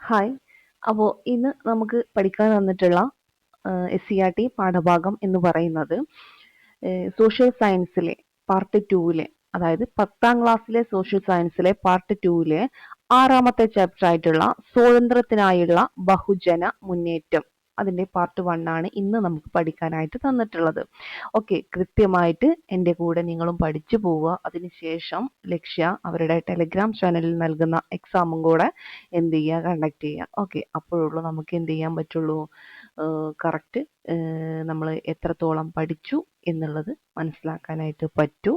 Hi. അപ്പോൾ ഇന്ന് നമുക്ക് പഠിക്കാൻ തന്നിട്ടുള്ള SCERT പാഠഭാഗം എന്ന് പറയുന്നത് സോഷ്യൽ സയൻസിലെ പാർട്ട് 2-ലെ, അതായത് 10ാം ക്ലാസ്സിലെ സോഷ്യൽ സയൻസിലെ പാർട്ട് 2-ലെ 6ാമത്തെ ചാപ്റ്റർ ആയിട്ടുള്ള സ്വാതന്ത്ര്യത്തിനായുള്ള ബഹുജന മുന്നേറ്റം, അതിന്റെ പാർട്ട് 1 ആണ് ഇന്ന് നമുക്ക് പഠിക്കാനായിട്ട് തന്നിട്ടുള്ളത്. ഓക്കെ, കൃത്യമായിട്ട് എൻ്റെ കൂടെ നിങ്ങളും പഠിച്ചു പോവുക. അതിനുശേഷം ലക്ഷ്യ അവരുടെ ടെലിഗ്രാം ചാനലിൽ നൽകുന്ന എക്സാമും കൂടെ എന്ത് ചെയ്യുക, കണ്ടക്ട് ചെയ്യുക. ഓക്കെ, അപ്പോഴുള്ളൂ നമുക്ക് എന്ത് ചെയ്യാൻ പറ്റുള്ളൂ, കറക്റ്റ് നമ്മൾ എത്രത്തോളം പഠിച്ചു എന്നുള്ളത് മനസ്സിലാക്കാനായിട്ട് പറ്റൂ.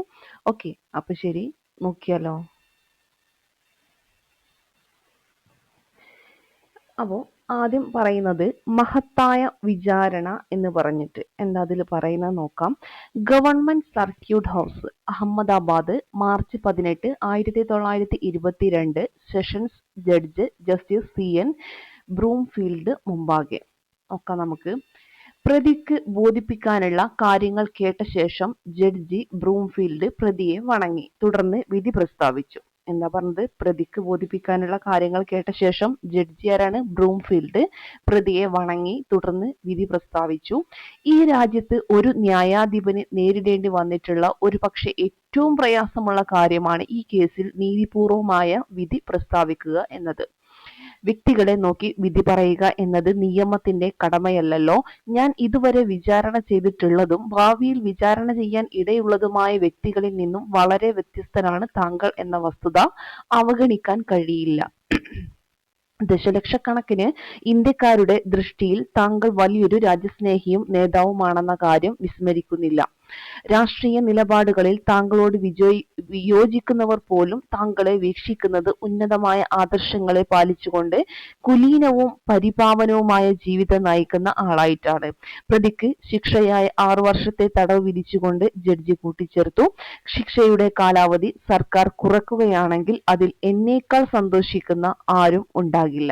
ഓക്കെ, അപ്പോൾ ശരി, നോക്കിയാലോ. അപ്പോൾ ആദ്യം പറയുന്നത് മഹത്തായ വിചാരണ എന്ന് പറഞ്ഞിട്ട് എന്താ അതിൽ പറയുന്നത് നോക്കാം. Government circuit house, Ahmedabad, March 18, 1922. Sessions judge justice CN ബ്രൂംഫീൽഡ് മുമ്പാകെ. ഒക്കെ നമുക്ക് പ്രതിക്ക് ബോധിപ്പിക്കാനുള്ള കാര്യങ്ങൾ കേട്ട ശേഷം ജഡ്ജി ബ്രൂംഫീൽഡ് പ്രതിയെ വണങ്ങി. തുടർന്ന് വിധി പ്രസ്താവിച്ചു. എന്താ പറഞ്ഞത്? പ്രതിക്ക് ബോധിപ്പിക്കാനുള്ള കാര്യങ്ങൾ കേട്ട ശേഷം ജഡ്ജി ആരാണ്? ബ്രൂംഫീൽഡ് പ്രതിയെ വണങ്ങി തുടർന്ന് വിധി പ്രസ്താവിച്ചു. ഈ രാജ്യത്ത് ഒരു ന്യായാധിപന് നേരിടേണ്ടി വന്നിട്ടുള്ള ഒരു പക്ഷെ ഏറ്റവും പ്രയാസമുള്ള കാര്യമാണ് ഈ കേസിൽ നീതിപൂർവമായ വിധി പ്രസ്താവിക്കുക എന്നത്. വ്യക്തികളെ നോക്കി വിധി പറയുക എന്നത് നിയമത്തിന്റെ കടമയല്ലല്ലോ. ഞാൻ ഇതുവരെ വിചാരണ ചെയ്തിട്ടുള്ളതും ഭാവിയിൽ വിചാരണ ചെയ്യാൻ ഇടയുള്ളതുമായ വ്യക്തികളിൽ നിന്നും വളരെ വ്യത്യസ്തനാണ് താങ്കൾ എന്ന വസ്തുത അവഗണിക്കാൻ കഴിയില്ല. ദശലക്ഷക്കണക്കിന് ഇന്ത്യക്കാരുടെ ദൃഷ്ടിയിൽ താങ്കൾ വലിയൊരു രാജ്യസ്നേഹിയും നേതാവുമാണെന്ന കാര്യം വിസ്മരിക്കുന്നില്ല. രാഷ്ട്രീയ നിലപാടുകളിൽ താങ്കളോട് വിയോജിക്കുന്നവർ പോലും താങ്കളെ വീക്ഷിക്കുന്നത് ഉന്നതമായ ആദർശങ്ങളെ പാലിച്ചുകൊണ്ട് കുലീനവും പരിപാവനവുമായ ജീവിതം നയിക്കുന്ന ആളായിട്ടാണ്. പ്രതിക്ക് ശിക്ഷയായ 6 വർഷത്തെ തടവ് വിധിച്ചുകൊണ്ട് ജഡ്ജി കൂട്ടിച്ചേർത്തു. ശിക്ഷയുടെ കാലാവധി സർക്കാർ കുറക്കുകയാണെങ്കിൽ അതിൽ എന്നേക്കാൾ സന്തോഷിക്കുന്ന ആരും ഉണ്ടാകില്ല.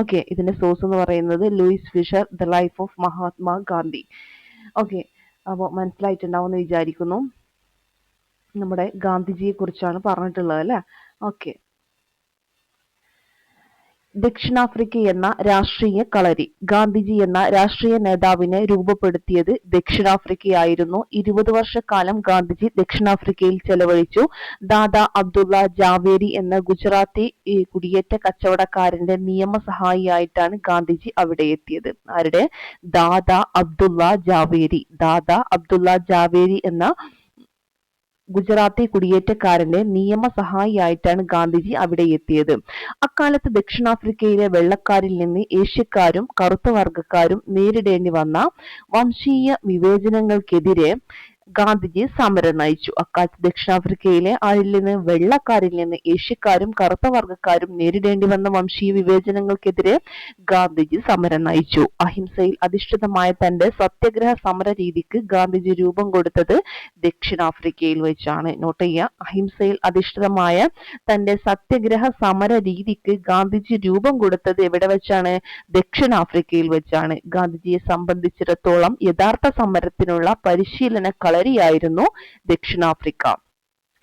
ഓക്കെ, ഇതിന്റെ സോഴ്സ് എന്ന് പറയുന്നത് Louis Fischer, the life of Mahatma Gandhi. Okay, അപ്പോൾ മനസ്സിലായിട്ടുണ്ടാവുമെന്ന് വിചാരിക്കുന്നു. നമ്മുടെ ഗാന്ധിജിയെ കുറിച്ചാണ് പറഞ്ഞിട്ടുള്ളത് അല്ലേ. ഓക്കെ, ദക്ഷിണാഫ്രിക്ക എന്ന രാഷ്ട്രീയ കളരി. ഗാന്ധിജി എന്ന രാഷ്ട്രീയ നേതാവിനെ രൂപപ്പെടുത്തിയത് ദക്ഷിണാഫ്രിക്കയായിരുന്നു. 20 വർഷക്കാലം ഗാന്ധിജി ദക്ഷിണാഫ്രിക്കയിൽ ചെലവഴിച്ചു. ദാദാ അബ്ദുള്ള ജാവേരി എന്ന ഗുജറാത്തി കുടിയേറ്റ കച്ചവടക്കാരന്റെ നിയമസഹായിയായിട്ടാണ് ഗാന്ധിജി അവിടെ എത്തിയത്. ആരുടെ? ദാദാ അബ്ദുള്ള ജാവേരി. ദാദാ അബ്ദുള്ള ജാവേരി എന്ന ഗുജറാത്തി കുടിയേറ്റക്കാരന്റെ നിയമസഹായിയായിട്ടാണ് ഗാന്ധിജി അവിടെ എത്തിയത്. അക്കാലത്ത് ദക്ഷിണാഫ്രിക്കയിലെ വെള്ളക്കാരിൽ നിന്ന് ഏഷ്യക്കാരും കറുത്ത വർഗക്കാരും നേരിടേണ്ടി വന്ന വംശീയ വിവേചനങ്ങൾക്കെതിരെ ഗാന്ധിജി സമരം നയിച്ചു. അക്കാലത്ത് ദക്ഷിണാഫ്രിക്കയിലെ ആരിൽ നിന്ന്? വെള്ളക്കാരിൽ നിന്ന് ഏഷ്യക്കാരും കറുത്ത വർഗക്കാരും നേരിടേണ്ടി വന്ന വംശീയ വിവേചനങ്ങൾക്കെതിരെ ഗാന്ധിജി സമരം നയിച്ചു. അഹിംസയിൽ അധിഷ്ഠിതമായ തന്റെ സത്യാഗ്രഹ സമര രീതിക്ക് ഗാന്ധിജി രൂപം കൊടുത്തത് ദക്ഷിണാഫ്രിക്കയിൽ വെച്ചാണ്. നോട്ട് ചെയ്യുക, അഹിംസയിൽ അധിഷ്ഠിതമായ തന്റെ സത്യാഗ്രഹ സമര രീതിക്ക് ഗാന്ധിജി രൂപം കൊടുത്തത് എവിടെ വെച്ചാണ്? ദക്ഷിണാഫ്രിക്കയിൽ വെച്ചാണ്. ഗാന്ധിജിയെ സംബന്ധിച്ചിടത്തോളം യഥാർത്ഥ സമരത്തിനുള്ള പരിശീലന കളരിയായിരുന്നു ദക്ഷിണാഫ്രിക്ക.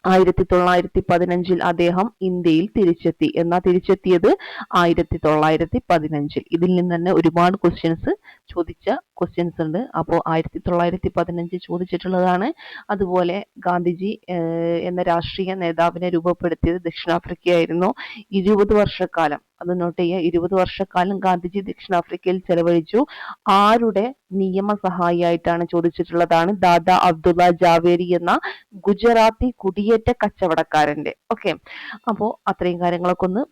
1915 അദ്ദേഹം ഇന്ത്യയിൽ തിരിച്ചെത്തി. എന്നാ തിരിച്ചെത്തിയത്? 1915. ഇതിൽ നിന്ന് തന്നെ ഒരുപാട് ക്വസ്റ്റ്യൻസ് ചോദിച്ച ക്വസ്റ്റ്യൻസ് ഉണ്ട്. അപ്പോൾ 1915 ചോദിച്ചിട്ടുള്ളതാണ്. അതുപോലെ ഗാന്ധിജി എന്ന രാഷ്ട്രീയ നേതാവിനെ രൂപപ്പെടുത്തിയത് ദക്ഷിണാഫ്രിക്കയായിരുന്നു. 20 വർഷക്കാലം, അത് നോട്ട് ചെയ്യുക, 20 വർഷക്കാലം ഗാന്ധിജി ദക്ഷിണാഫ്രിക്കയിൽ ചെലവഴിച്ചു. ആരുടെ നിയമസഹായിയായിട്ടാണ് ചോദിച്ചിട്ടുള്ളതാണ്? ദാദാ അബ്ദുള്ള ജാവേരി എന്ന ഗുജറാത്തി കുടിയേറ്റ കച്ചവടക്കാരന്റെ. ഓക്കെ, അപ്പോ അത്രയും കാര്യങ്ങളൊക്കെ ഒന്ന്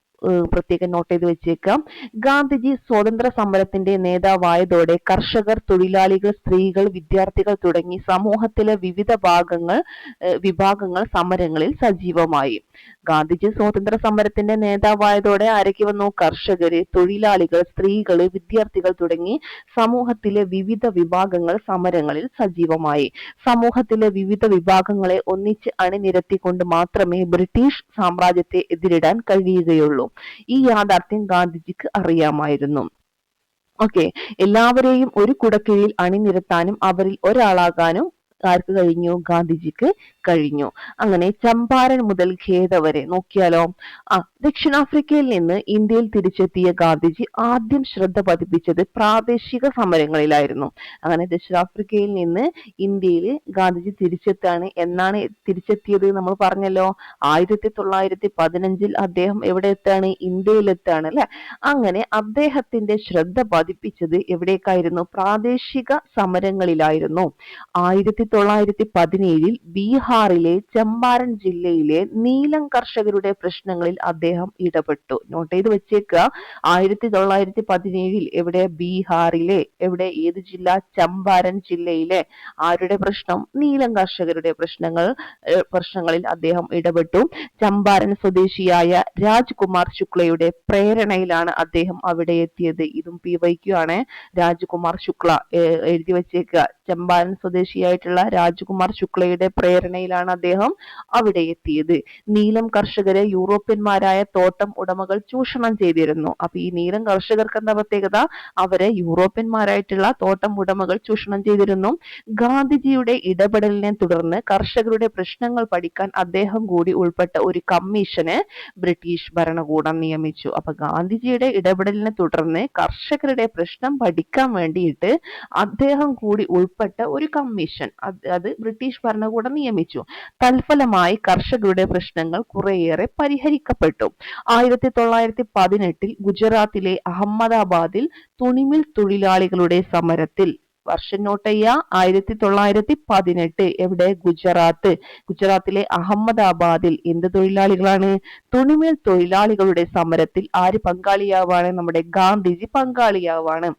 പ്രത്യേകം നോട്ട് ചെയ്ത് വെച്ചേക്കാം. ഗാന്ധിജി സ്വാതന്ത്ര്യ സമരത്തിന്റെ നേതാവായതോടെ കർഷകർ, തൊഴിലാളികൾ, സ്ത്രീകൾ, വിദ്യാർത്ഥികൾ തുടങ്ങി സമൂഹത്തിലെ വിവിധ വിഭാഗങ്ങൾ സമരങ്ങളിൽ സജീവമായി. ഗാന്ധിജി സ്വാതന്ത്ര്യ സമരത്തിന്റെ നേതാവായതോടെ ആരൊക്കെ വന്നു? കർഷകര്, തൊഴിലാളികൾ, സ്ത്രീകൾ, വിദ്യാർത്ഥികൾ തുടങ്ങി സമൂഹത്തിലെ വിവിധ വിഭാഗങ്ങൾ സമരങ്ങളിൽ സജീവമായി. സമൂഹത്തിലെ വിവിധ വിഭാഗങ്ങളെ ഒന്നിച്ച് അണിനിരത്തിക്കൊണ്ട് മാത്രമേ ബ്രിട്ടീഷ് സാമ്രാജ്യത്തെ എതിരിടാൻ കഴിയുകയുള്ളൂ. ഈ യാഥാർത്ഥ്യം ഗാന്ധിജിക്ക് അറിയാമായിരുന്നു. ഓക്കെ, എല്ലാവരെയും ഒരു കുടക്കീഴിൽ അണിനിരത്താനും അവരിൽ ഒരാളാകാനും ആർക്ക് കഴിഞ്ഞു? ഗാന്ധിജിക്ക് കഴിഞ്ഞു. അങ്ങനെ ചമ്പാരൻ മുതൽ ഖേദ വരെ നോക്കിയാലോ. ദക്ഷിണാഫ്രിക്കയിൽ നിന്ന് ഇന്ത്യയിൽ തിരിച്ചെത്തിയ ഗാന്ധിജി ആദ്യം ശ്രദ്ധ പതിപ്പിച്ചത് പ്രാദേശിക സമരങ്ങളിലായിരുന്നു. അങ്ങനെ ദക്ഷിണാഫ്രിക്കയിൽ നിന്ന് ഇന്ത്യയിൽ ഗാന്ധിജി എന്നാണ് തിരിച്ചെത്തിയത് നമ്മൾ പറഞ്ഞല്ലോ. 1915 അദ്ദേഹം എവിടെ എത്താണ്? ഇന്ത്യയിലെത്താണ് അല്ലെ. അങ്ങനെ അദ്ദേഹത്തിന്റെ ശ്രദ്ധ പതിപ്പിച്ചത് എവിടേക്കായിരുന്നു? പ്രാദേശിക സമരങ്ങളിലായിരുന്നു. 1917 ബീഹാറിലെ ചമ്പാരൻ ജില്ലയിലെ നീലം കർഷകരുടെ പ്രശ്നങ്ങളിൽ അദ്ദേഹം ഇടപെട്ടു. നോട്ട് ചെയ്ത് വെച്ചേക്കുക. 1917 എവിടെ? ബീഹാറിലെ എവിടെ? ഏത് ജില്ല? ചമ്പാരൻ ജില്ലയിലെ ആരുടെ പ്രശ്നം? നീലം കർഷകരുടെ പ്രശ്നങ്ങളിൽ അദ്ദേഹം ഇടപെട്ടു. ചമ്പാരൻ സ്വദേശിയായ രാജ്കുമാർ ശുക്ലയുടെ പ്രേരണയിലാണ് അദ്ദേഹം അവിടെ എത്തിയത്. ഇതും PYQ ആണ്. രാജ്കുമാർ ശുക്ല എഴുതി വെച്ചേക്കുക. ചമ്പാരൻ സ്വദേശിയായിട്ടുള്ള രാജ്കുമാർ ശുക്ലയുടെ പ്രേരണയിലാണ് അദ്ദേഹം അവിടെ എത്തിയത്. നീലം കർഷകരെ യൂറോപ്യന്മാരായ തോട്ടം ഉടമകൾ ചൂഷണം ചെയ്തിരുന്നു. അപ്പൊ ഈ നീലം കർഷകർക്ക് എന്താ പ്രത്യേകത? അവരെ യൂറോപ്യന്മാരായിട്ടുള്ള തോട്ടം ഉടമകൾ ചൂഷണം ചെയ്തിരുന്നു. ഗാന്ധിജിയുടെ ഇടപെടലിനെ തുടർന്ന് കർഷകരുടെ പ്രശ്നങ്ങൾ പഠിക്കാൻ അദ്ദേഹം കൂടി ഉൾപ്പെട്ട ഒരു കമ്മീഷനെ ബ്രിട്ടീഷ് ഭരണകൂടം നിയമിച്ചു. അപ്പൊ ഗാന്ധിജിയുടെ ഇടപെടലിനെ തുടർന്ന് കർഷകരുടെ പ്രശ്നം പഠിക്കാൻ വേണ്ടിയിട്ട് അദ്ദേഹം കൂടി ഉൾപ്പെട്ട ഒരു കമ്മീഷൻ അത് ബ്രിട്ടീഷ് ഭരണകൂടം നിയമിച്ചു. തൽഫലമായി കർഷകരുടെ പ്രശ്നങ്ങൾ കുറേയേറെ പരിഹരിക്കപ്പെട്ടു. 1918 ഗുജറാത്തിലെ അഹമ്മദാബാദിൽ തുണിമിൽ തൊഴിലാളികളുടെ സമരത്തിൽ വർഷം നോട്ട് ചെയ്യുക. 1918 എവിടെ? ഗുജറാത്തിലെ അഹമ്മദാബാദിൽ എന്ത് തൊഴിലാളികളാണ്? തുണിമേൽ തൊഴിലാളികളുടെ സമരത്തിൽ ആര് പങ്കാളിയാവാണ്? നമ്മുടെ ഗാന്ധിജി പങ്കാളിയാവാണ്.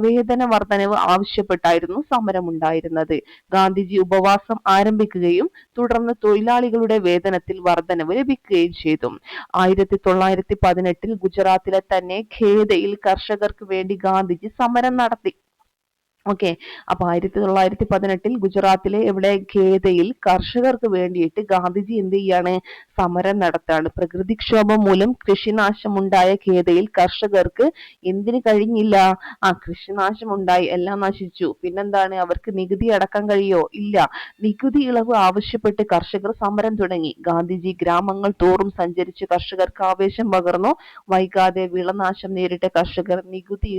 വേതന വർധനവ് ആവശ്യപ്പെട്ടായിരുന്നു സമരമുണ്ടായിരുന്നത്. ഗാന്ധിജി ഉപവാസം ആരംഭിക്കുകയും തുടർന്ന് തൊഴിലാളികളുടെ വേതനത്തിൽ വർധനവ് ലഭിക്കുകയും ചെയ്തു. 1918 ഗുജറാത്തിലെ തന്നെ ഖേദയിൽ കർഷകർക്ക് വേണ്ടി ഗാന്ധിജി സമരം നടത്തി. ഓക്കെ. അപ്പൊ 1918 ഗുജറാത്തിലെ എവിടെ? ഖേദയിൽ കർഷകർക്ക് വേണ്ടിയിട്ട് ഗാന്ധിജി എന്ത് ചെയ്യാണ്? സമരം നടത്താണ്. പ്രകൃതിക്ഷോഭം മൂലം കൃഷിനാശം ഉണ്ടായ ഖേദയിൽ കർഷകർക്ക് എന്തിനു കഴിഞ്ഞില്ല? കൃഷിനാശം ഉണ്ടായി, എല്ലാം നശിച്ചു. പിന്നെന്താണ്? അവർക്ക് നികുതി അടക്കാൻ കഴിയോ? ഇല്ല. നികുതി ഇളവ് ആവശ്യപ്പെട്ട് കർഷകർ സമരം തുടങ്ങി. ഗാന്ധിജി ഗ്രാമങ്ങൾ തോറും സഞ്ചരിച്ച് കർഷകർക്ക് ആവേശം പകർന്നു. വൈകാതെ വിളനാശം നേരിട്ട കർഷകർക്ക് നികുതി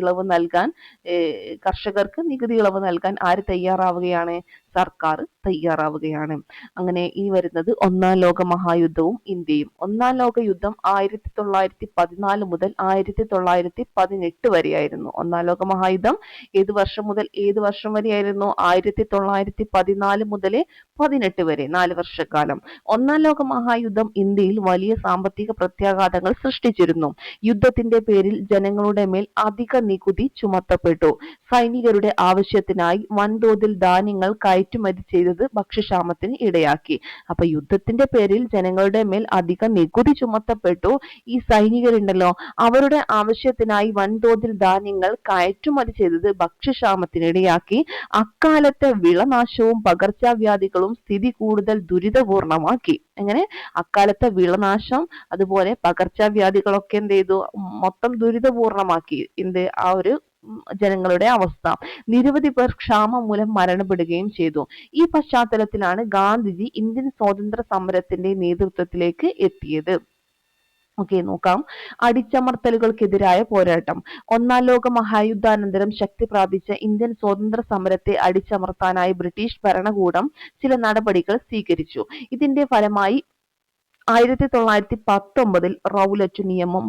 ഇളവ് നൽകാൻ ആര് തയ്യാറാവുകയാണ്? സർക്കാർ തയ്യാറാവുകയാണ്. അങ്ങനെ ഈ വരുന്നത് ഒന്നാം ലോക മഹായുദ്ധവും ഇന്ത്യയും. ഒന്നാം ലോക യുദ്ധം 1914 മുതൽ 1918 വരെയായിരുന്നു. ഒന്നാം ലോക മഹായുദ്ധം ഏത് വർഷം മുതൽ ഏത് വർഷം വരെയായിരുന്നു? 1914 മുതൽ 18 വരെ, 4 വർഷക്കാലം. ഒന്നാം ലോക മഹായുദ്ധം ഇന്ത്യയിൽ വലിയ സാമ്പത്തിക പ്രത്യാഘാതങ്ങൾ സൃഷ്ടിച്ചിരുന്നു. യുദ്ധത്തിന്റെ പേരിൽ ജനങ്ങളുടെ മേൽ അധിക നികുതി ചുമത്തപ്പെട്ടു. സൈനികരുടെ ആവശ്യത്തിനായി വൻതോതിൽ ധാന്യങ്ങൾ കയറ്റുമതി ചെയ്തത് ഭക്ഷ്യക്ഷാമത്തിന് ഇടയാക്കി. അപ്പൊ യുദ്ധത്തിന്റെ പേരിൽ ജനങ്ങളുടെ മേൽ അധിക നികുതി ചുമത്തപ്പെട്ടു. ഈ സൈനികരുണ്ടല്ലോ, അവരുടെ ആവശ്യത്തിനായി വൻതോതിൽ ധാന്യങ്ങൾ കയറ്റുമതി ചെയ്തത് ഭക്ഷ്യക്ഷാമത്തിന് ഇടയാക്കി. അക്കാലത്തെ വിളനാശവും പകർച്ചവ്യാധികളും സ്ഥിതി കൂടുതൽ ദുരിതപൂർണമാക്കി. അങ്ങനെ അക്കാലത്തെ വിളനാശം അതുപോലെ പകർച്ചവ്യാധികളൊക്കെ എന്ത് ചെയ്തു? മൊത്തം ദുരിതപൂർണമാക്കി ആ ഒരു ജനങ്ങളുടെ അവസ്ഥ. നിരവധി പേർ ക്ഷാമം മൂലം മരണപ്പെടുകയും ചെയ്തു. ഈ പശ്ചാത്തലത്തിലാണ് ഗാന്ധിജി ഇന്ത്യൻ സ്വാതന്ത്ര്യ സമരത്തിന്റെ നേതൃത്വത്തിലേക്ക് എത്തിയത്. ഓക്കെ, നോക്കാം. അടിച്ചമർത്തലുകൾക്കെതിരായ പോരാട്ടം. ഒന്നാം ലോക മഹായുദ്ധാനന്തരം ശക്തി പ്രാപിച്ച ഇന്ത്യൻ സ്വാതന്ത്ര്യ സമരത്തെ അടിച്ചമർത്താനായി ബ്രിട്ടീഷ് ഭരണകൂടം ചില നടപടികൾ സ്വീകരിച്ചു. ഇതിന്റെ ഫലമായി 1919 റൗലറ്റ് നിയമം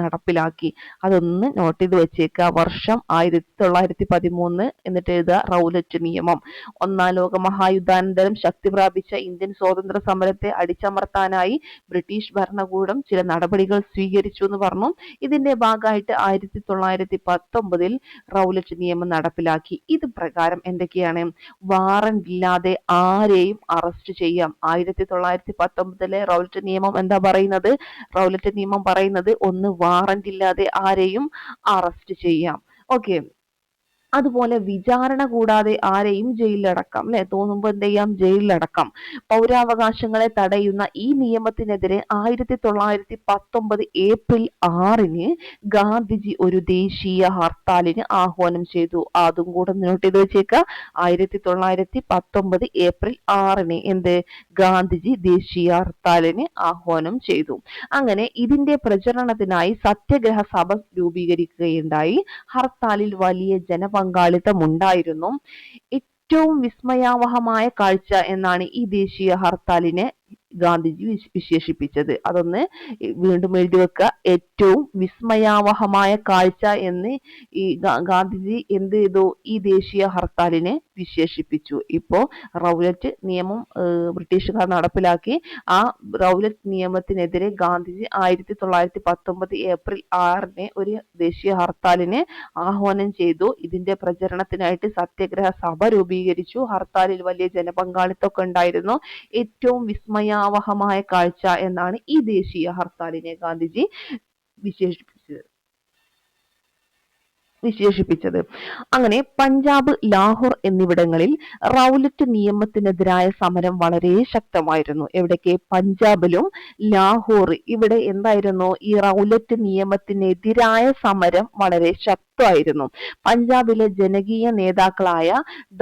നടപ്പിലാക്കി. അതൊന്ന് നോട്ട് ചെയ്ത് വെച്ചേക്കുക. വർഷം 1913 എന്നിട്ട് എഴുതുക റൗലറ്റ് നിയമം. ഒന്നാം ലോക മഹായുദ്ധാനന്തരം ശക്തി പ്രാപിച്ച ഇന്ത്യൻ സ്വാതന്ത്ര്യ സമരത്തെ അടിച്ചമർത്താനായി ബ്രിട്ടീഷ് ഭരണകൂടം ചില നടപടികൾ സ്വീകരിച്ചു എന്ന് പറഞ്ഞു. ഇതിന്റെ ഭാഗമായിട്ട് 1919 റൗലറ്റ് നിയമം നടപ്പിലാക്കി. ഇത് പ്രകാരം എന്തൊക്കെയാണ്? വാറന്റ് ഇല്ലാതെ ആരെയും അറസ്റ്റ് ചെയ്യാം. 1919 റൗലറ്റ് നിയമം എന്താ പറയുന്നത്? റൗലറ്റ് നിയമം പറയുന്നത് ഒന്ന്, വാറന്റ് ഇല്ലാതെ ആരെയും അറസ്റ്റ് ചെയ്യാം. ഓക്കെ, അതുപോലെ വിചാരണ കൂടാതെ ആരെയും ജയിലിലടക്കാം, അല്ലെ? തോന്നുമ്പോൾ എന്ത് ചെയ്യാം, ജയിലിലടക്കാം. പൗരാവകാശങ്ങളെ തടയുന്ന ഈ നിയമത്തിനെതിരെ 1919 ഏപ്രിൽ 6-ന് ഗാന്ധിജി ഒരു ദേശീയ ഹർത്താലിന് ആഹ്വാനം ചെയ്തു. അതും കൂടെ നോട്ട് ചെയ്ത് വെച്ചേക്കുക. 1919 ഏപ്രിൽ 6-ന് എന്ത്, ഗാന്ധിജി ദേശീയ ഹർത്താലിന് ആഹ്വാനം ചെയ്തു. അങ്ങനെ ഇതിന്റെ പ്രചരണത്തിനായി സത്യഗ്രഹ സഭ രൂപീകരിക്കുകയുണ്ടായി. ഹർത്താലിൽ വലിയ ജനപങ്കാളിത്തം ഉണ്ടായിരുന്നു. ഏറ്റവും വിസ്മയാവഹമായ കാഴ്ച എന്നാണ് ഈ ദേശീയ ഹർത്താലിനെ ഗാന്ധിജി വിശേഷിപ്പിച്ചത്. അതൊന്ന് വീണ്ടും എഴുതി വെക്കുക. ഏറ്റവും വിസ്മയാവഹമായ കാഴ്ച എന്ന് ഈ ഗാന്ധിജി എന്ത് ചെയ്തു, ഈ ദേശീയ ഹർത്താലിനെ വിശേഷിപ്പിച്ചു. ഇപ്പോ റൗലറ്റ് നിയമം ബ്രിട്ടീഷുകാർ നടപ്പിലാക്കി. ആ റൗലറ്റ് നിയമത്തിനെതിരെ ഗാന്ധിജി 1919 ഏപ്രിൽ 6-ന് ഒരു ദേശീയ ഹർത്താലിന് ആഹ്വാനം ചെയ്തു. ഇതിന്റെ പ്രചരണത്തിനായിട്ട് സത്യഗ്രഹ സഭ രൂപീകരിച്ചു. ഹർത്താലിൽ വലിയ ജനപങ്കാളിത്തമൊക്കെ ഉണ്ടായിരുന്നു. ഏറ്റവും വിസ്മയാവഹമായ കാഴ്ച എന്നാണ് ഈ ദേശീയ ഹർത്താലിനെ ഗാന്ധിജി വിശേഷിപ്പിച്ചത്. അങ്ങനെ പഞ്ചാബ്, ലാഹോർ എന്നിവിടങ്ങളിൽ റൗലറ്റ് നിയമത്തിനെതിരായ സമരം വളരെ ശക്തമായിരുന്നു. എവിടേക്ക്, പഞ്ചാബിലും ലാഹോർ, ഇവിടെ എന്തായിരുന്നു, ഈ റൗലറ്റ് നിയമത്തിനെതിരായ സമരം വളരെ ശക്തമായിരുന്നു. പഞ്ചാബിലെ ജനകീയ നേതാക്കളായ